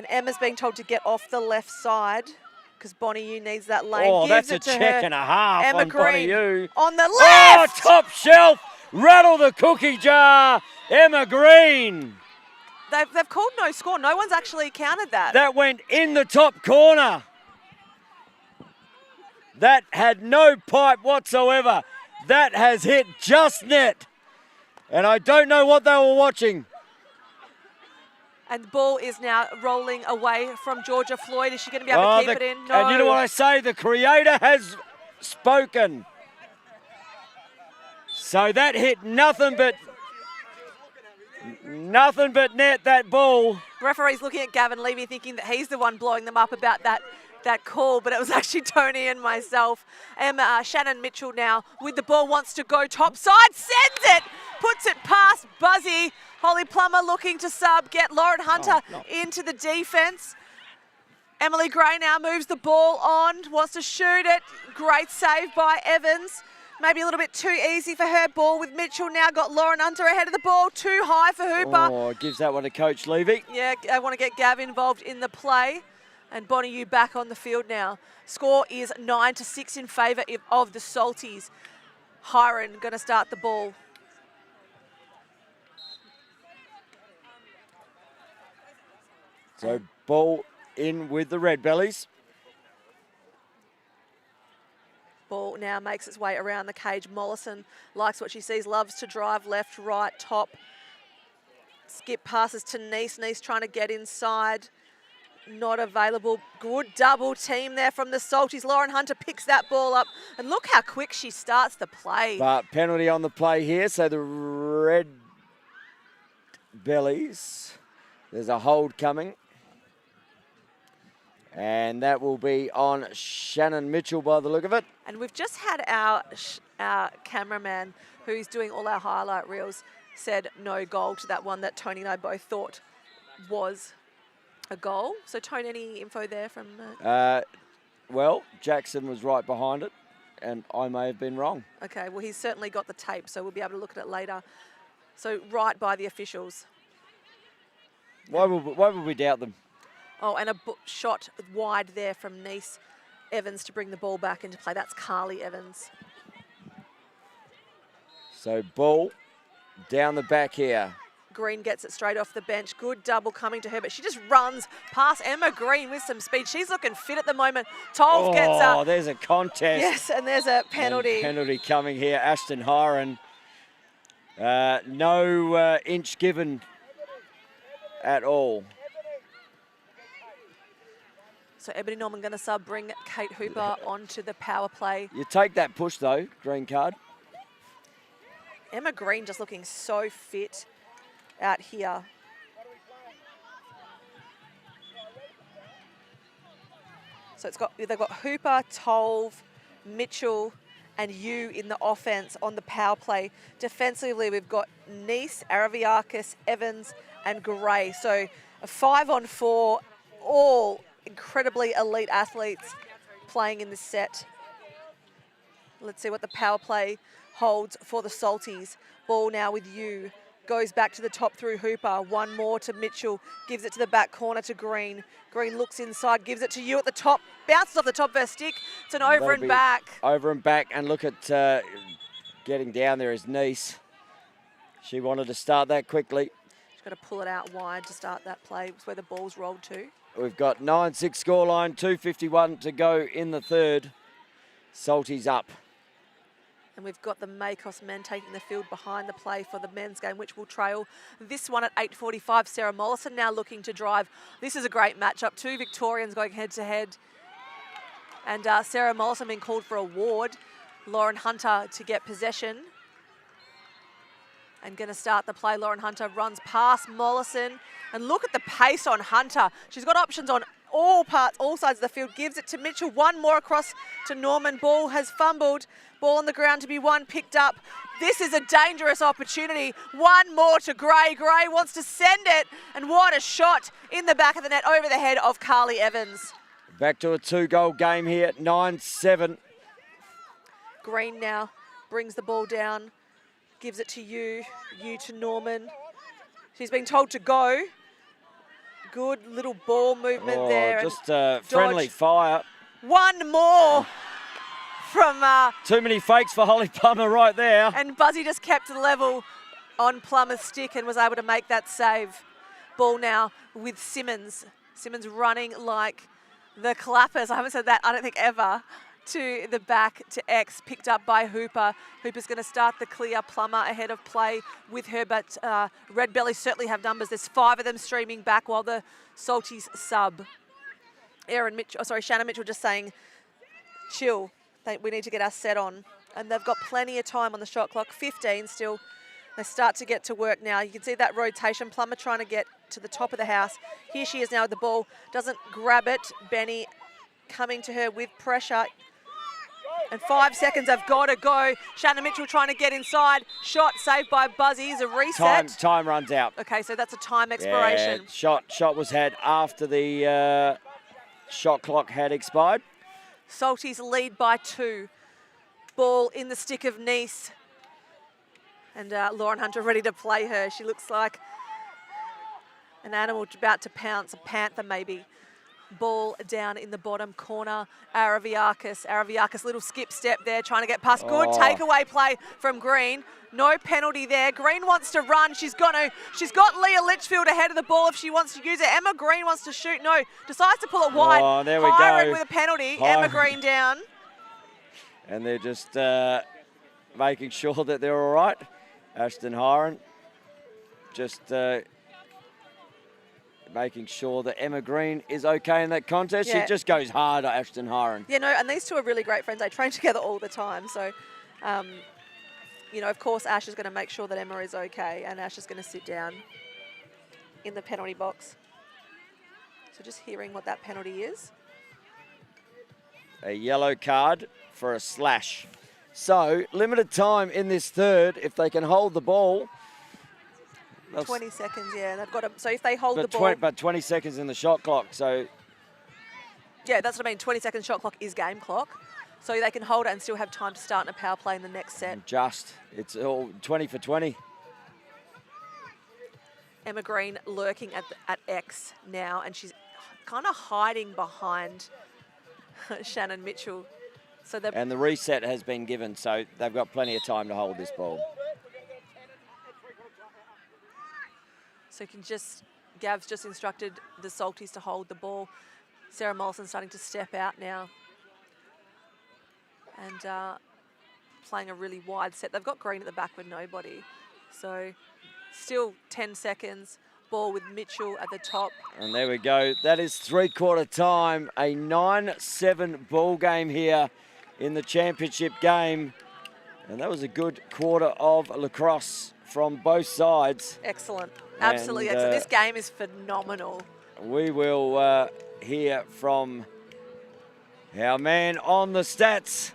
Emma's being told to get off the left side because Bonnie Yu needs that lane. Oh, gives that's it a to check her. and a half Emma on Green Bonnie Yu. on the left! Oh, top shelf! Rattle the cookie jar, Emma Green. They've called no score. No one's actually counted that. That went in the top corner. That had no pipe whatsoever. That has hit just net. And I don't know what they were watching. And the ball is now rolling away from Georgia Floyd. Is she going to be able to keep it in? No. And you know what I say? The creator has spoken. So that hit nothing but net, that ball. Referee's looking at Gavin Levy thinking that he's the one blowing them up about that call, but it was actually Tony and myself. Shannon Mitchell now with the ball, wants to go top side, sends it, puts it past Buzzy. Holly Plummer looking to sub, get Lauren Hunter into the defence. Emily Gray now moves the ball on, wants to shoot it. Great save by Evans. Maybe a little bit too easy for her. Ball with Mitchell now, got Lauren Hunter ahead of the ball. Too high for Hooper. Oh, gives that one to Coach Levy. Yeah, I want to get Gav involved in the play. And Bonnie Yu back on the field now. Score is 9-6 in favour of the Salties. Hiron going to start the ball. So ball in with the Redbellies. Ball now makes its way around the cage. Mollison likes what she sees, loves to drive left, right, top. Skip passes to Nice. Nice trying to get inside. Not available. Good double team there from the Salties. Lauren Hunter picks that ball up. And look how quick she starts the play. But penalty on the play here. So the Redbellies, there's a hold coming. And that will be on Shannon Mitchell by the look of it. And we've just had our cameraman, who's doing all our highlight reels, said no goal to that one that Tony and I both thought was a goal. So, Tony, any info there from... Well, Jackson was right behind it, and I may have been wrong. Okay, well, he's certainly got the tape, so we'll be able to look at it later. So, right by the officials. Why would we doubt them? Oh, and a shot wide there from Nice Evans to bring the ball back into play. That's Carly Evans. So ball down the back here. Green gets it straight off the bench. Good double coming to her, but she just runs past Emma Green with some speed. She's looking fit at the moment. Tolf gets a... Oh, there's a contest. Yes, and there's a penalty. And penalty coming here. Ashton Hiron. No inch given at all. So Ebony Norman going to sub, bring Kate Hooper onto the power play. You take that push though, green card. Emma Green just looking so fit out here. So they've got Hooper, Tolv, Mitchell and Yu in the offense on the power play. Defensively, we've got Nice, Araviakis, Evans and Gray. So a 5-on-4, all incredibly elite athletes playing in this set. Let's see what the power play holds for the Salties. Ball now with Yu. Goes back to the top through Hooper. One more to Mitchell. Gives it to the back corner to Green. Green looks inside, gives it to Yu at the top. Bounces off the top of her stick. It's an over and back. Over and back. And look at getting down there is Nice. She wanted to start that quickly. She's got to pull it out wide to start that play. It's where the ball's rolled to. We've got 9-6 scoreline, 2:51 to go in the third. Salties up. And we've got the Maycos men taking the field behind the play for the men's game, which will trail this one at 8:45. Sarah Mollison now looking to drive. This is a great matchup. Two Victorians going head-to-head. And Sarah Mollison being called for a ward. Lauren Hunter to get possession. And going to start the play. Lauren Hunter runs past Mollison. And look at the pace on Hunter. She's got options on all sides of the field. Gives it to Mitchell. One more across to Norman. Ball has fumbled. Ball on the ground to be picked up. This is a dangerous opportunity. One more to Gray. Gray wants to send it. And what a shot in the back of the net over the head of Carly Evans. Back to a 2-goal game here, 9-7. Green now brings the ball down. Gives it to Yu to Norman. She's been told to go. Good little ball movement there. Just friendly fire. One more from... Too many fakes for Holly Plummer right there. And Buzzy just kept the level on Plummer's stick and was able to make that save. Ball now with Simmons. Simmons running like the Clappers. I haven't said that, I don't think, ever. To the back to X, picked up by Hooper. Hooper's going to start the clear. Plummer ahead of play with her, but Redbellies certainly have numbers. There's 5 of them streaming back while the Salties sub. Shannon Mitchell just saying, chill. We need to get our set on. And they've got plenty of time on the shot clock, 15 still. They start to get to work now. You can see that rotation. Plummer trying to get to the top of the house. Here she is now with the ball. Doesn't grab it. Benny coming to her with pressure. And 5 seconds have got to go. Shannon Mitchell trying to get inside. Shot saved by Buzzy. Is a reset. Time runs out. Okay, so that's a time expiration. Yeah, shot was had after the shot clock had expired. Salties lead by 2. Ball in the stick of Nice. And Lauren Hunter ready to play her. She looks like an animal about to pounce, a panther maybe. Ball down in the bottom corner. Araviakis, little skip step there, trying to get past. Good takeaway play from Green. No penalty there. Green wants to run. She's got Leah Litchfield ahead of the ball if she wants to use it. Emma Green wants to shoot. No, decides to pull it wide. Oh, there we Hiren go. with a penalty. Hiren. Emma Green down. And they're just making sure that they're all right. Ashton Hiren just making sure that Emma Green is okay in that contest. Yeah. She just goes hard at Ashton Hiren. Yeah, no, and these two are really great friends. They train together all the time. So, you know, of course, Ash is going to make sure that Emma is okay, and Ash is going to sit down in the penalty box. So just hearing what that penalty is. A yellow card for a slash. So, limited time in this third. If they can hold the ball. 20 seconds, yeah. They've got to, so if they hold the ball. But 20 seconds in the shot clock, so. Yeah, that's what I mean. 20 seconds shot clock is game clock. So they can hold it and still have time to start in a power play in the next set. It's all 20 for 20. Emma Green lurking at X now, and she's kind of hiding behind Shannon Mitchell. So and the reset has been given, so they've got plenty of time to hold this ball. So Gav's just instructed the Salties to hold the ball. Sarah Mollison's starting to step out now. And playing a really wide set. They've got Green at the back with nobody. So still 10 seconds. Ball with Mitchell at the top. And there we go. That is three-quarter time. A 9-7 ball game here in the championship game. And that was a good quarter of lacrosse from both sides. Excellent. Absolutely excellent. This game is phenomenal. We will hear from our man on the stats,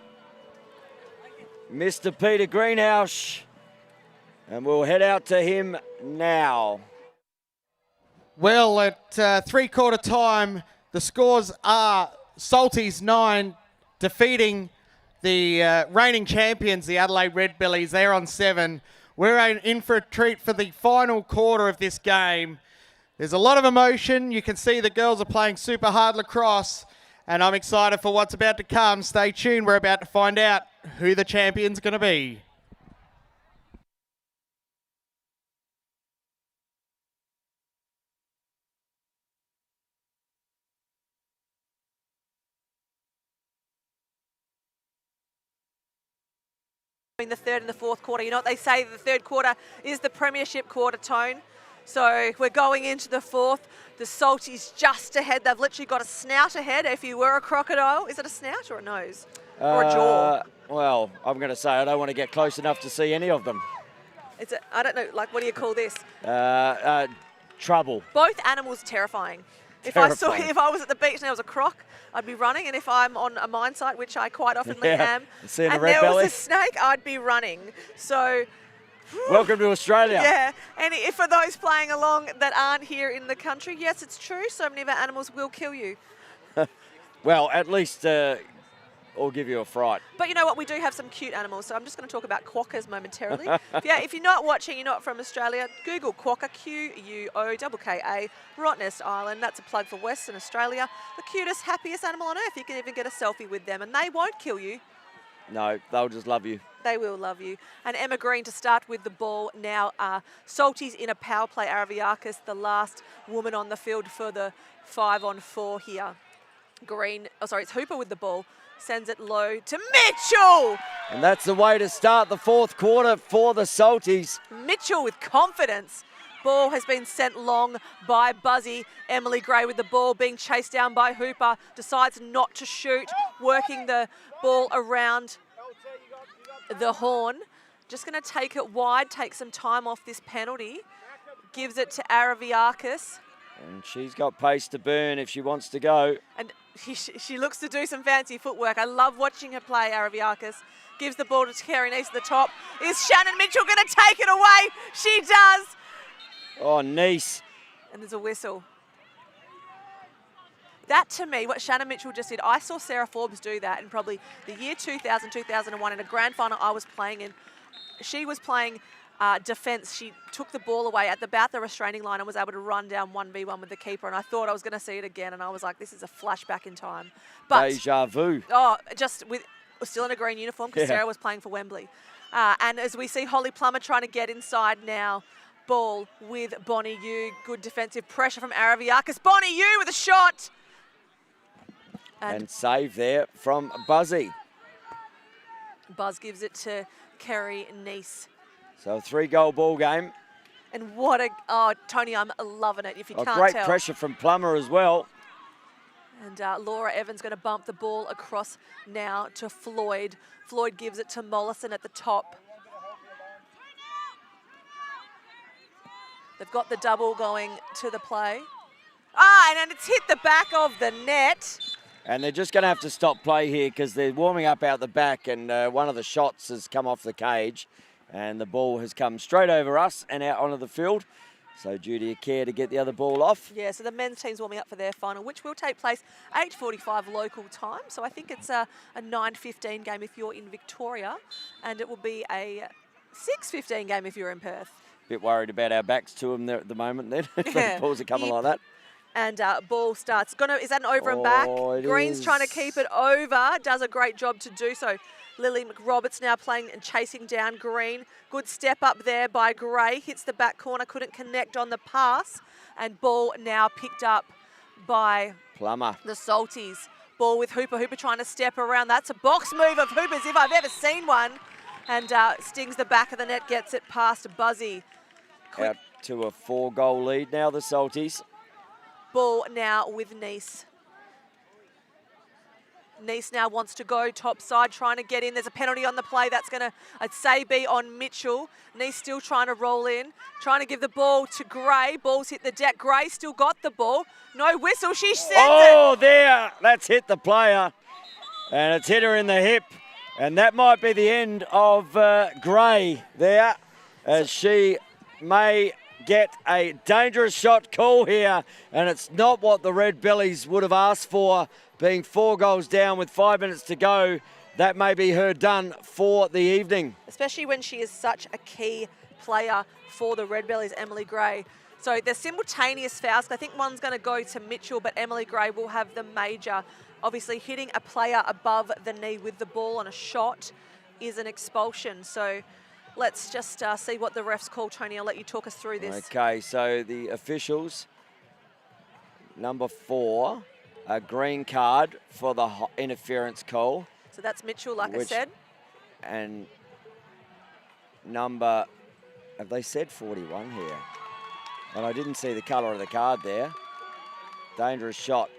Mr. Peter Greenhouse. And we'll head out to him now. Well, at three-quarter time, the scores are Salties 9 defeating the reigning champions, the Adelaide Redbellies. They're on 7. We're in for a treat for the final quarter of this game. There's a lot of emotion. You can see the girls are playing super hard lacrosse, and I'm excited for what's about to come. Stay tuned. We're about to find out who the champion's going to be. In the third and the fourth quarter. You know what they say, the third quarter is the premiership quarter, Tone. So we're going into the fourth. The Salties just ahead. They've literally got a snout ahead. If you were a crocodile, is it a snout or a nose? Or a jaw? Well, I'm going to say I don't want to get close enough to see any of them. I don't know, like, what do you call this? Trouble. Both animals terrifying. If I was at the beach and there was a croc, I'd be running, and if I'm on a mine site, which I quite often am, and there was a snake, I'd be running. So, welcome to Australia. Yeah, and for those playing along that aren't here in the country, yes, it's true. So many of our animals will kill you. Well, at least or give you a fright. But you know what? We do have some cute animals, so I'm just going to talk about quokkas momentarily. If you're not watching, you're not from Australia, Google quokka, Quokka, Rottnest Island. That's a plug for Western Australia. The cutest, happiest animal on earth. You can even get a selfie with them, and they won't kill you. No, they'll just love you. They will love you. And Emma Green to start with the ball now. Salties in a power play. Araviakis, the last woman on the field for the 5-on-4 here. It's Hooper with the ball. Sends it low to Mitchell. And that's the way to start the fourth quarter for the Salties. Mitchell with confidence. Ball has been sent long by Buzzy. Emily Gray with the ball being chased down by Hooper. Decides not to shoot. Working the ball around the horn. Just going to take it wide. Take some time off this penalty. Gives it to Araviakis. And she's got pace to burn if she wants to go. And she looks to do some fancy footwork. I love watching her play, Araviakis. Gives the ball to Kerry Neese at the top. Is Shannon Mitchell going to take it away? She does. Oh, Neese. And there's a whistle. That, to me, what Shannon Mitchell just did, I saw Sarah Forbes do that in probably the year 2000, 2001 in a grand final I was playing in. She was playing defence. She took the ball away at about the restraining line and was able to run down 1v1 with the keeper. And I thought I was going to see it again, and I was like, this is a flashback in time. But Deja vu. oh, just with still in a green uniform because Yeah. Sarah was playing for Wembley. And as we see Holly Plummer trying to get inside now, ball with Bonnie Yu. Good defensive pressure from Araviakis. Bonnie Yu with a shot. And save there from Buzzy. Buzz gives it to Kerry Neese. So a 3-goal ball game. And what a, oh, Tony, I'm loving it if you can't Great tell. pressure from Plummer as well. And Laura Evans going to bump the ball across now to Floyd. Floyd gives it to Mollison at the top. They've got the double going to the play. And it's hit the back of the net. And they're just going to have to stop play here because they're warming up out the back, and one of the shots has come off the cage and the ball has come straight over us and out onto the field. So duty of care to get the other ball off. Yeah, so the men's team's warming up for their final, which will take place 8:45 local time. So I think it's a 9:15 game if you're in Victoria, and it will be a 6:15 game if you're in Perth. Bit worried about our backs to them there at the moment then. Yeah. The balls are coming like that. And ball starts. Is that an over and back? Green's trying to keep it over. Does a great job to do so. Lily McRoberts now playing and chasing down Green. Good step up there by Gray. Hits the back corner. Couldn't connect on the pass. And ball now picked up by Plummer. the Salties. Ball with Hooper. Hooper trying to step around. That's a box move of Hooper's if I've ever seen one. And stings the back of the net. Gets it past Buzzy. Out to a 4-goal lead now, the Salties. Ball now with Neese. Neese now wants to go top side, trying to get in. There's a penalty on the play. That's going to, I'd say, be on Mitchell. Neese still trying to roll in, trying to give the ball to Gray. Ball's hit the deck. Gray still got the ball. No whistle. She sends it. Oh, there. That's hit the player. And it's hit her in the hip. And that might be the end of Gray there, as she may get a dangerous shot call here, and it's not what the Redbellies would have asked for, being 4 goals down with 5 minutes to go. That may be her done for the evening. Especially when she is such a key player for the Redbellies, Emily Gray. So they're simultaneous fouls. I think one's going to go to Mitchell, but Emily Gray will have the major. Obviously, hitting a player above the knee with the ball on a shot is an expulsion. So let's just see what the refs call. Tony, I'll let you talk us through this. Okay, so the officials, number 4, a green card for the interference call. So that's Mitchell, like I said. And number, have they said 41 here? And I didn't see the colour of the card there. Dangerous shot.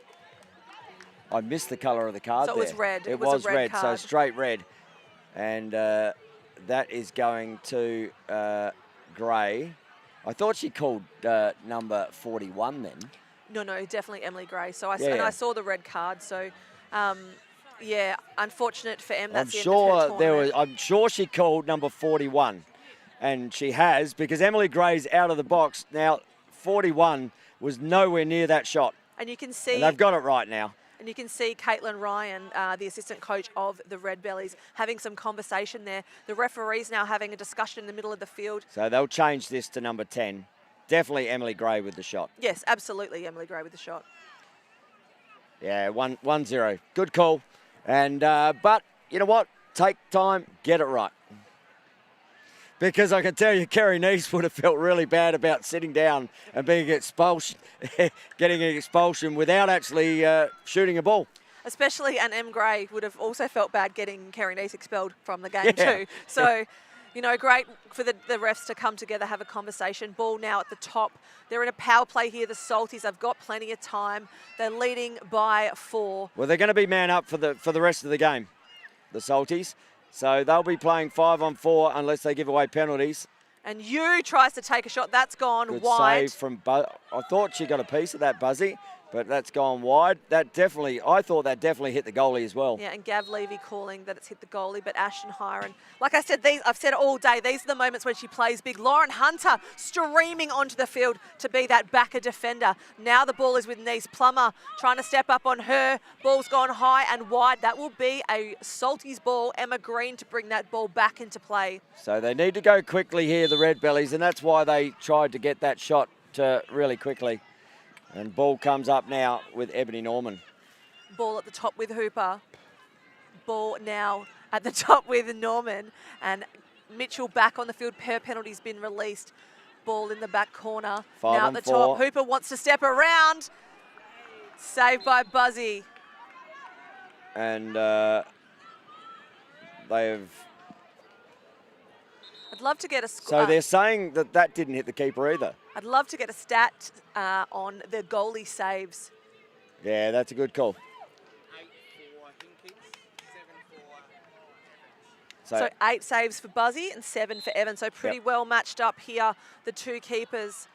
I missed the colour of the card there. So it was red. It was a red so card. straight red. And that is going to Gray. I thought she called number 41 then. No, definitely Emily Gray. So Yeah. and I saw the red card. So, yeah, unfortunate for Em. That's I'm the end of her sure tournament. I'm sure she called number 41, and she has, because Emily Gray's out of the box now. 41 was nowhere near that shot, And you can see. and they've got it right now. And you can see Caitlin Ryan, the assistant coach of the Redbellies, having some conversation there. The referee's now having a discussion in the middle of the field. So they'll change this to number 10. Definitely Emily Gray with the shot. Yes, absolutely, Emily Gray with the shot. Yeah, 1-0. Good call. And but you know what? Take time, get it right. Because I can tell you, Kerry Neese would have felt really bad about sitting down and being expulsed, getting an expulsion without actually shooting a ball. Especially, and Em Gray would have also felt bad getting Kerry Neese expelled from the game too. So, you know, great for the refs to come together, have a conversation. Ball now at the top. They're in a power play here, the Salties. They've got plenty of time. They're leading by 4. Well, they're going to be man up for the rest of the game, the Salties. So they'll be playing 5-on-4 unless they give away penalties. And Yu tries to take a shot. That's gone Good wide. save from I thought she got a piece of that, Buzzy. but that's gone wide. I thought that definitely hit the goalie as well. Yeah, and Gav Levy calling that it's hit the goalie, but Ashton Hiron, like I said, I've said it all day, these are the moments when she plays big. Lauren Hunter streaming onto the field to be that backer defender. Now the ball is with Nice Plummer, trying to step up on her. Ball's gone high and wide. That will be a Salties ball. Emma Green to bring that ball back into play. So they need to go quickly here, the Redbellies, and that's why they tried to get that shot really quickly. And ball comes up now with Ebony Norman. Ball at the top with Hooper. Ball now at the top with Norman. And Mitchell back on the field. Her penalty's been released. Ball in the back corner. 5 now on at the 4. top. Hooper wants to step around. Saved by Buzzy. And they have... I'd love to get a So they're saying that didn't hit the keeper either. I'd love to get a stat on the goalie saves. Yeah, that's a good call. 8 for Hinkins, 7 for... So 8 saves for Buzzy and 7 for Evan. So pretty well matched up here, the two keepers.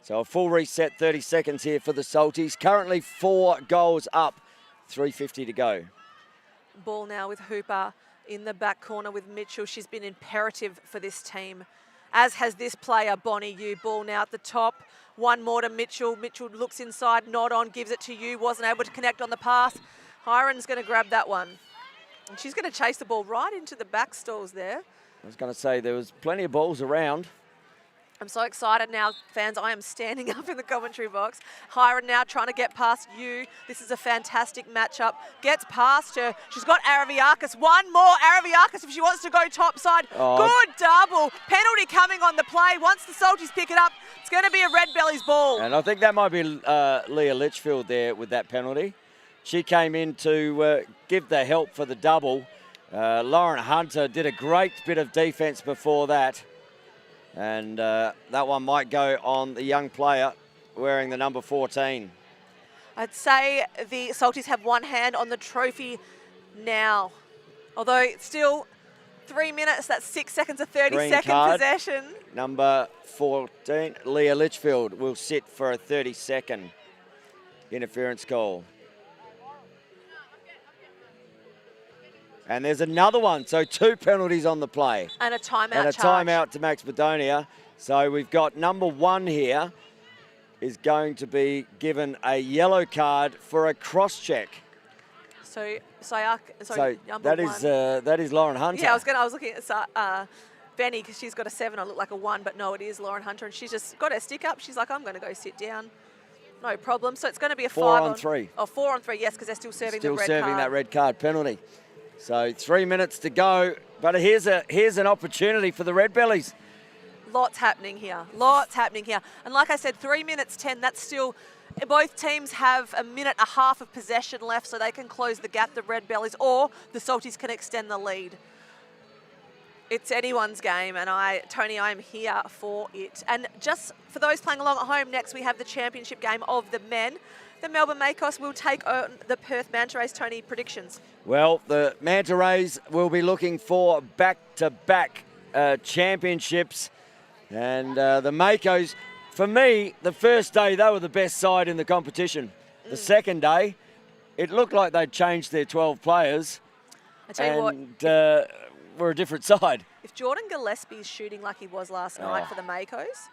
So a full reset, 30 seconds here for the Salties. Currently 4 goals up, 3:50 to go. Ball now with Hooper in the back corner with Mitchell. She's been imperative for this team, as has this player, Bonnie Yu. Ball now at the top. One more to Mitchell. Mitchell looks inside, nod on, gives it to Yu. Wasn't able to connect on the pass. Hiron's going to grab that one. And she's going to chase the ball right into the back stalls there. I was going to say there was plenty of balls around. I'm so excited now, fans. I am standing up in the commentary box. Hiron now trying to get past Yu. This is a fantastic matchup. Gets past her. She's got Araviakis. One more Araviakis if she wants to go topside. Oh. Good double. Penalty coming on the play. Once the Salties pick it up, it's going to be a Redbellies ball. And I think that might be Leah Litchfield there with that penalty. She came in to give the help for the double. Lauren Hunter did a great bit of defence before that. And that one might go on the young player wearing the number 14. I'd say the Salties have one hand on the trophy now. Although it's still 3 minutes, that's 6 seconds of 30-second possession. Number 14, Leah Litchfield, will sit for a 30-second interference call. And there's another one, so 2 penalties on the play. And a timeout And a charge. timeout to Max Madonia. So we've got number 1 here is going to be given a yellow card for a cross-check. So that is Lauren Hunter. Yeah, I was looking at Benny because she's got a 7. I look like a 1, but no, it is Lauren Hunter, and she's just got her stick up. She's like, I'm going to go sit down. No problem. So it's going to be a 4 on 3. Oh, 4 on 3, yes, because they're still serving the red card. Still serving that red card penalty. So 3 minutes to go, but here's an opportunity for the Redbellies. Lots happening here. Lots happening here. And like I said, 3 minutes 10, that's still... Both teams have a minute and a half of possession left, so they can close the gap, the Redbellies, or the Salties can extend the lead. It's anyone's game, and Tony, I'm here for it. And just for those playing along at home, next we have the championship game of the men. The Melbourne Makos will take on the Perth Manta Rays. Tony, predictions? Well, the Manta Rays will be looking for back-to-back championships. And the Makos, for me, the first day, they were the best side in the competition. The second day, it looked like they'd changed their 12 players. I tell you what, we're a different side. if Jordan Gillespie's shooting like he was last night for the Makos,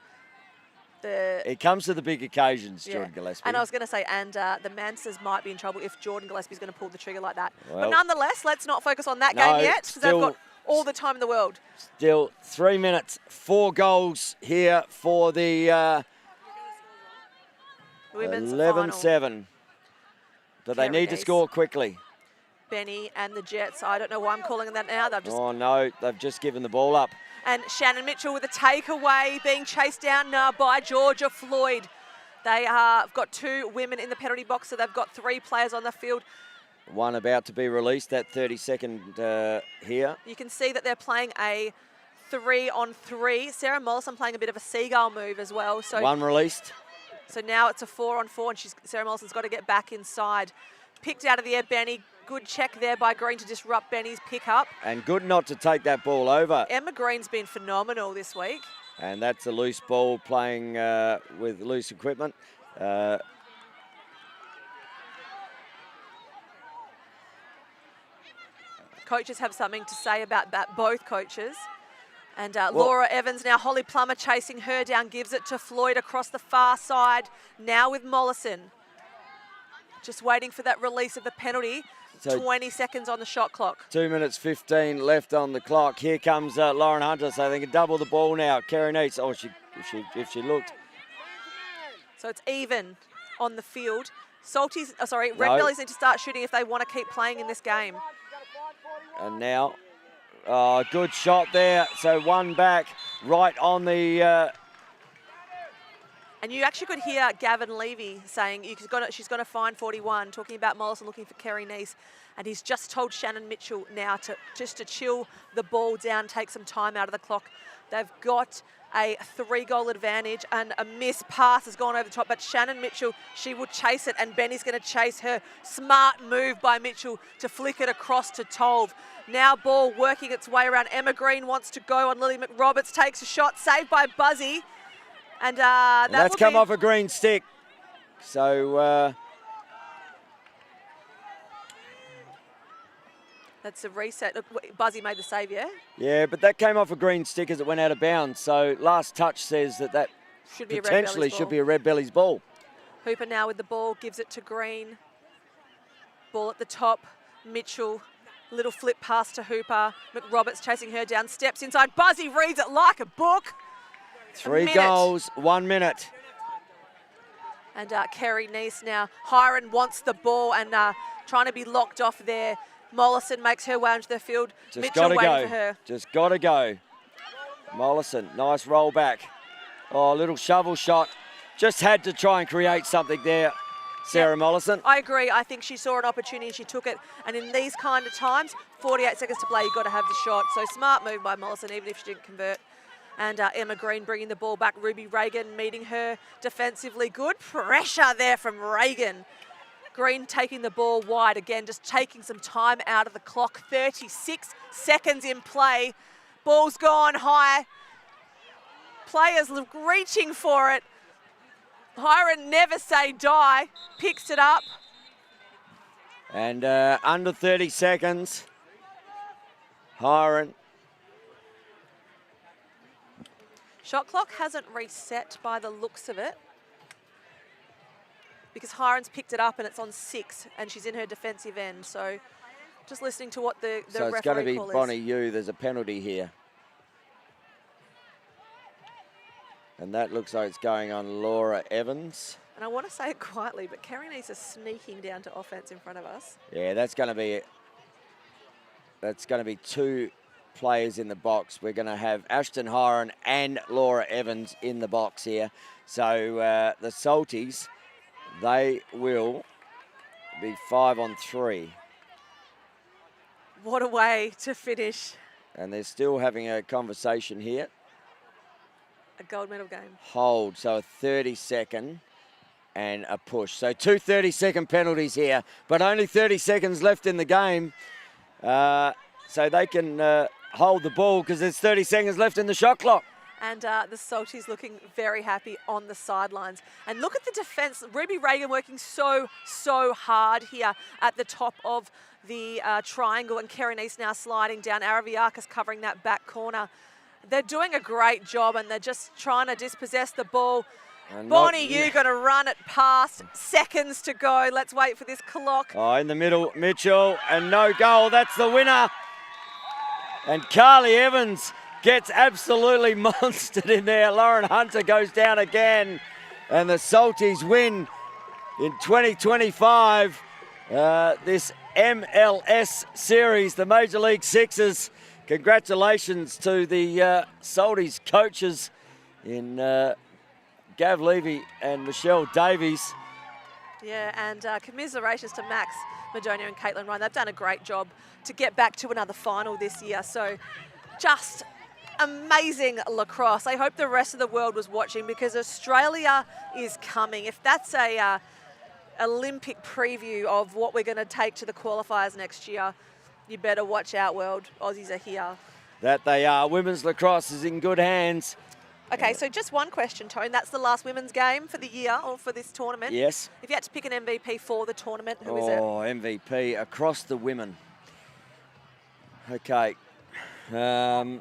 it comes to the big occasions, Jordan Gillespie. And I was going to say, the Mansas might be in trouble if Jordan Gillespie's going to pull the trigger like that. Well, but nonetheless, let's not focus on that game yet, because they've got all the time in the world. Still 3 minutes, 4 goals here for the Women's 11-7. But they need to score quickly. Benny and the Jets. I don't know why I'm calling them that now. They've just given the ball up. And Shannon Mitchell with a takeaway, being chased down by Georgia Floyd. They have got 2 women in the penalty box, so they've got 3 players on the field. One about to be released, that 30-second here. You can see that they're playing a 3-on-3. Sarah Mollison playing a bit of a seagull move as well. So one released. So now it's a 4-on-4, and Sarah Mollison's got to get back inside. Picked out of the air, Benny. Good check there by Green to disrupt Benny's pickup. And good not to take that ball over. Emma Green's been phenomenal this week. And that's a loose ball playing with loose equipment. coaches have something to say about that, both coaches. And Laura Evans now, Holly Plummer chasing her down, gives it to Floyd across the far side, now with Mollison. Just waiting for that release of the penalty. So 20 seconds on the shot clock. 2 minutes 15 left on the clock. Here comes Lauren Hunter, so they can double the ball now. Kerry Neitz, if she looked. So it's even on the field. Redbellies need to start shooting if they want to keep playing in this game. And now, good shot there. So one back, right on the... And you actually could hear Gavin Levy saying she's going to find 41, talking about Mollison looking for Kerry Neitz. And he's just told Shannon Mitchell now to chill the ball down, take some time out of the clock. They've got a 3-goal advantage, and a missed pass has gone over the top. But Shannon Mitchell, she will chase it, and Benny's going to chase her. Smart move by Mitchell to flick it across to Tolve. Now ball working its way around. Emma Green wants to go on Lily McRoberts, takes a shot, saved by Buzzy. And that's come off a green stick. So that's a reset. Look, Buzzy made the save, yeah? Yeah, but that came off a green stick as it went out of bounds. So last touch says that should be potentially should be a Redbellies ball. Hooper now with the ball, gives it to Green. Ball at the top, Mitchell. Little flip pass to Hooper. McRoberts chasing her down, steps inside. Buzzy reads it like a book. 3 goals, 1 minute. And Kerry Neitz now. Hiron wants the ball and trying to be locked off there. Mollison makes her way onto the field. Mitchell waiting for her. Just got to go. Mollison, nice roll back. Oh, a little shovel shot. Just had to try and create something there, Sarah Mollison. I agree. I think she saw an opportunity and she took it. And in these kind of times, 48 seconds to play, you've got to have the shot. So smart move by Mollison, even if she didn't convert. And Emma Green bringing the ball back. Ruby Reagan meeting her defensively. Good pressure there from Reagan. Green taking the ball wide again, just taking some time out of the clock. 36 seconds in play. Ball's gone high. Players reaching for it. Hiron, never say die, picks it up. And under 30 seconds. Hiron. Shot clock hasn't reset by the looks of it, because Hiron's picked it up and it's on 6 and she's in her defensive end. So just listening to what the so referee it's going to be call Bonnie is. Yu. There's a penalty here. And that looks like it's going on Laura Evans. And I want to say it quietly, but Kerry Neitz is sneaking down to offense in front of us. Yeah, that's going to be 2 players in the box. We're going to have Ashton Hiron and Laura Evans in the box here. So the Salties, they will be 5-on-3. What a way to finish And they're still having a conversation here. a gold medal game. Hold, so a 30-second and a push. So 2 30-second penalties here, but only 30 seconds left in the game. So they can hold the ball because there's 30 seconds left in the shot clock. And the Salties looking very happy on the sidelines. And look at the defence. Ruby Reagan working so hard here at the top of the triangle. And Kerry Neitz now sliding down. Araviakis covering that back corner. They're doing a great job and they're just trying to dispossess the ball. And Bonnie, you're going to run it past. Seconds to go. Let's wait for this clock. Oh, in the middle, Mitchell, and no goal. That's the winner. And Carly Evans gets absolutely monstered in there. Lauren Hunter goes down again. And the Salties win in 2025 this MLS series, the Major League Sixes. Congratulations to the Salties coaches in Gav Levy and Michelle Davies. Yeah, and commiserations to Max Madonia and Caitlin Ryan. They've done a great job to get back to another final this year. So just amazing lacrosse. I hope the rest of the world was watching because Australia is coming. If that's a Olympic preview of what we're going to take to the qualifiers next year, you better watch out, world. Aussies are here. That they are. Women's lacrosse is in good hands. Okay, so just one question, Tone. That's the last women's game for the year or for this tournament. Yes. If you had to pick an MVP for the tournament, who is it? Oh, MVP across the women. Okay. I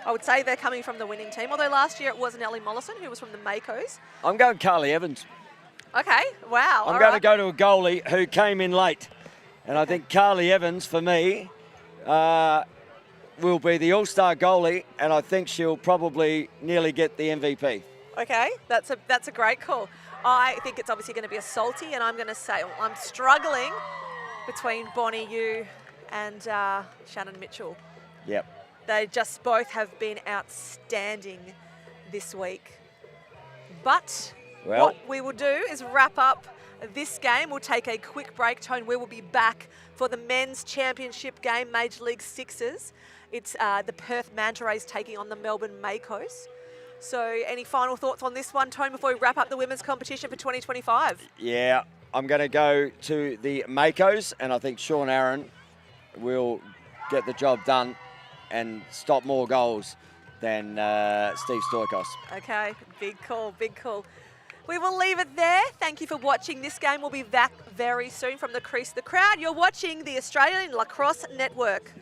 would say they're coming from the winning team, although last year it was Nellie Mollison, who was from the Makos. I'm going Carly Evans. Okay, wow. I'm going to go to a goalie who came in late. And I think Carly Evans, for me, will be the all-star goalie, and I think she'll probably nearly get the MVP. Okay, that's a great call. I think it's obviously going to be a Salty, and I'm going to say I'm struggling between Bonnie Yu and Shannon Mitchell. Yep. They just both have been outstanding this week. But Well, what we will do is wrap up this game. We'll take a quick break, Tone. We will be back for the men's championship game, Major League Sixes. It's the Perth Manta Rays taking on the Melbourne Makos. So any final thoughts on this one, Tone, before we wrap up the women's competition for 2025? yeah, I'm going to go to the Makos, and I think Sean Aaron will get the job done and stop more goals than Steve Stoikos. Okay, big call, big call. We will leave it there. Thank you for watching this game. We'll be back very soon from the crease of the crowd. You're watching the Australian Lacrosse Network.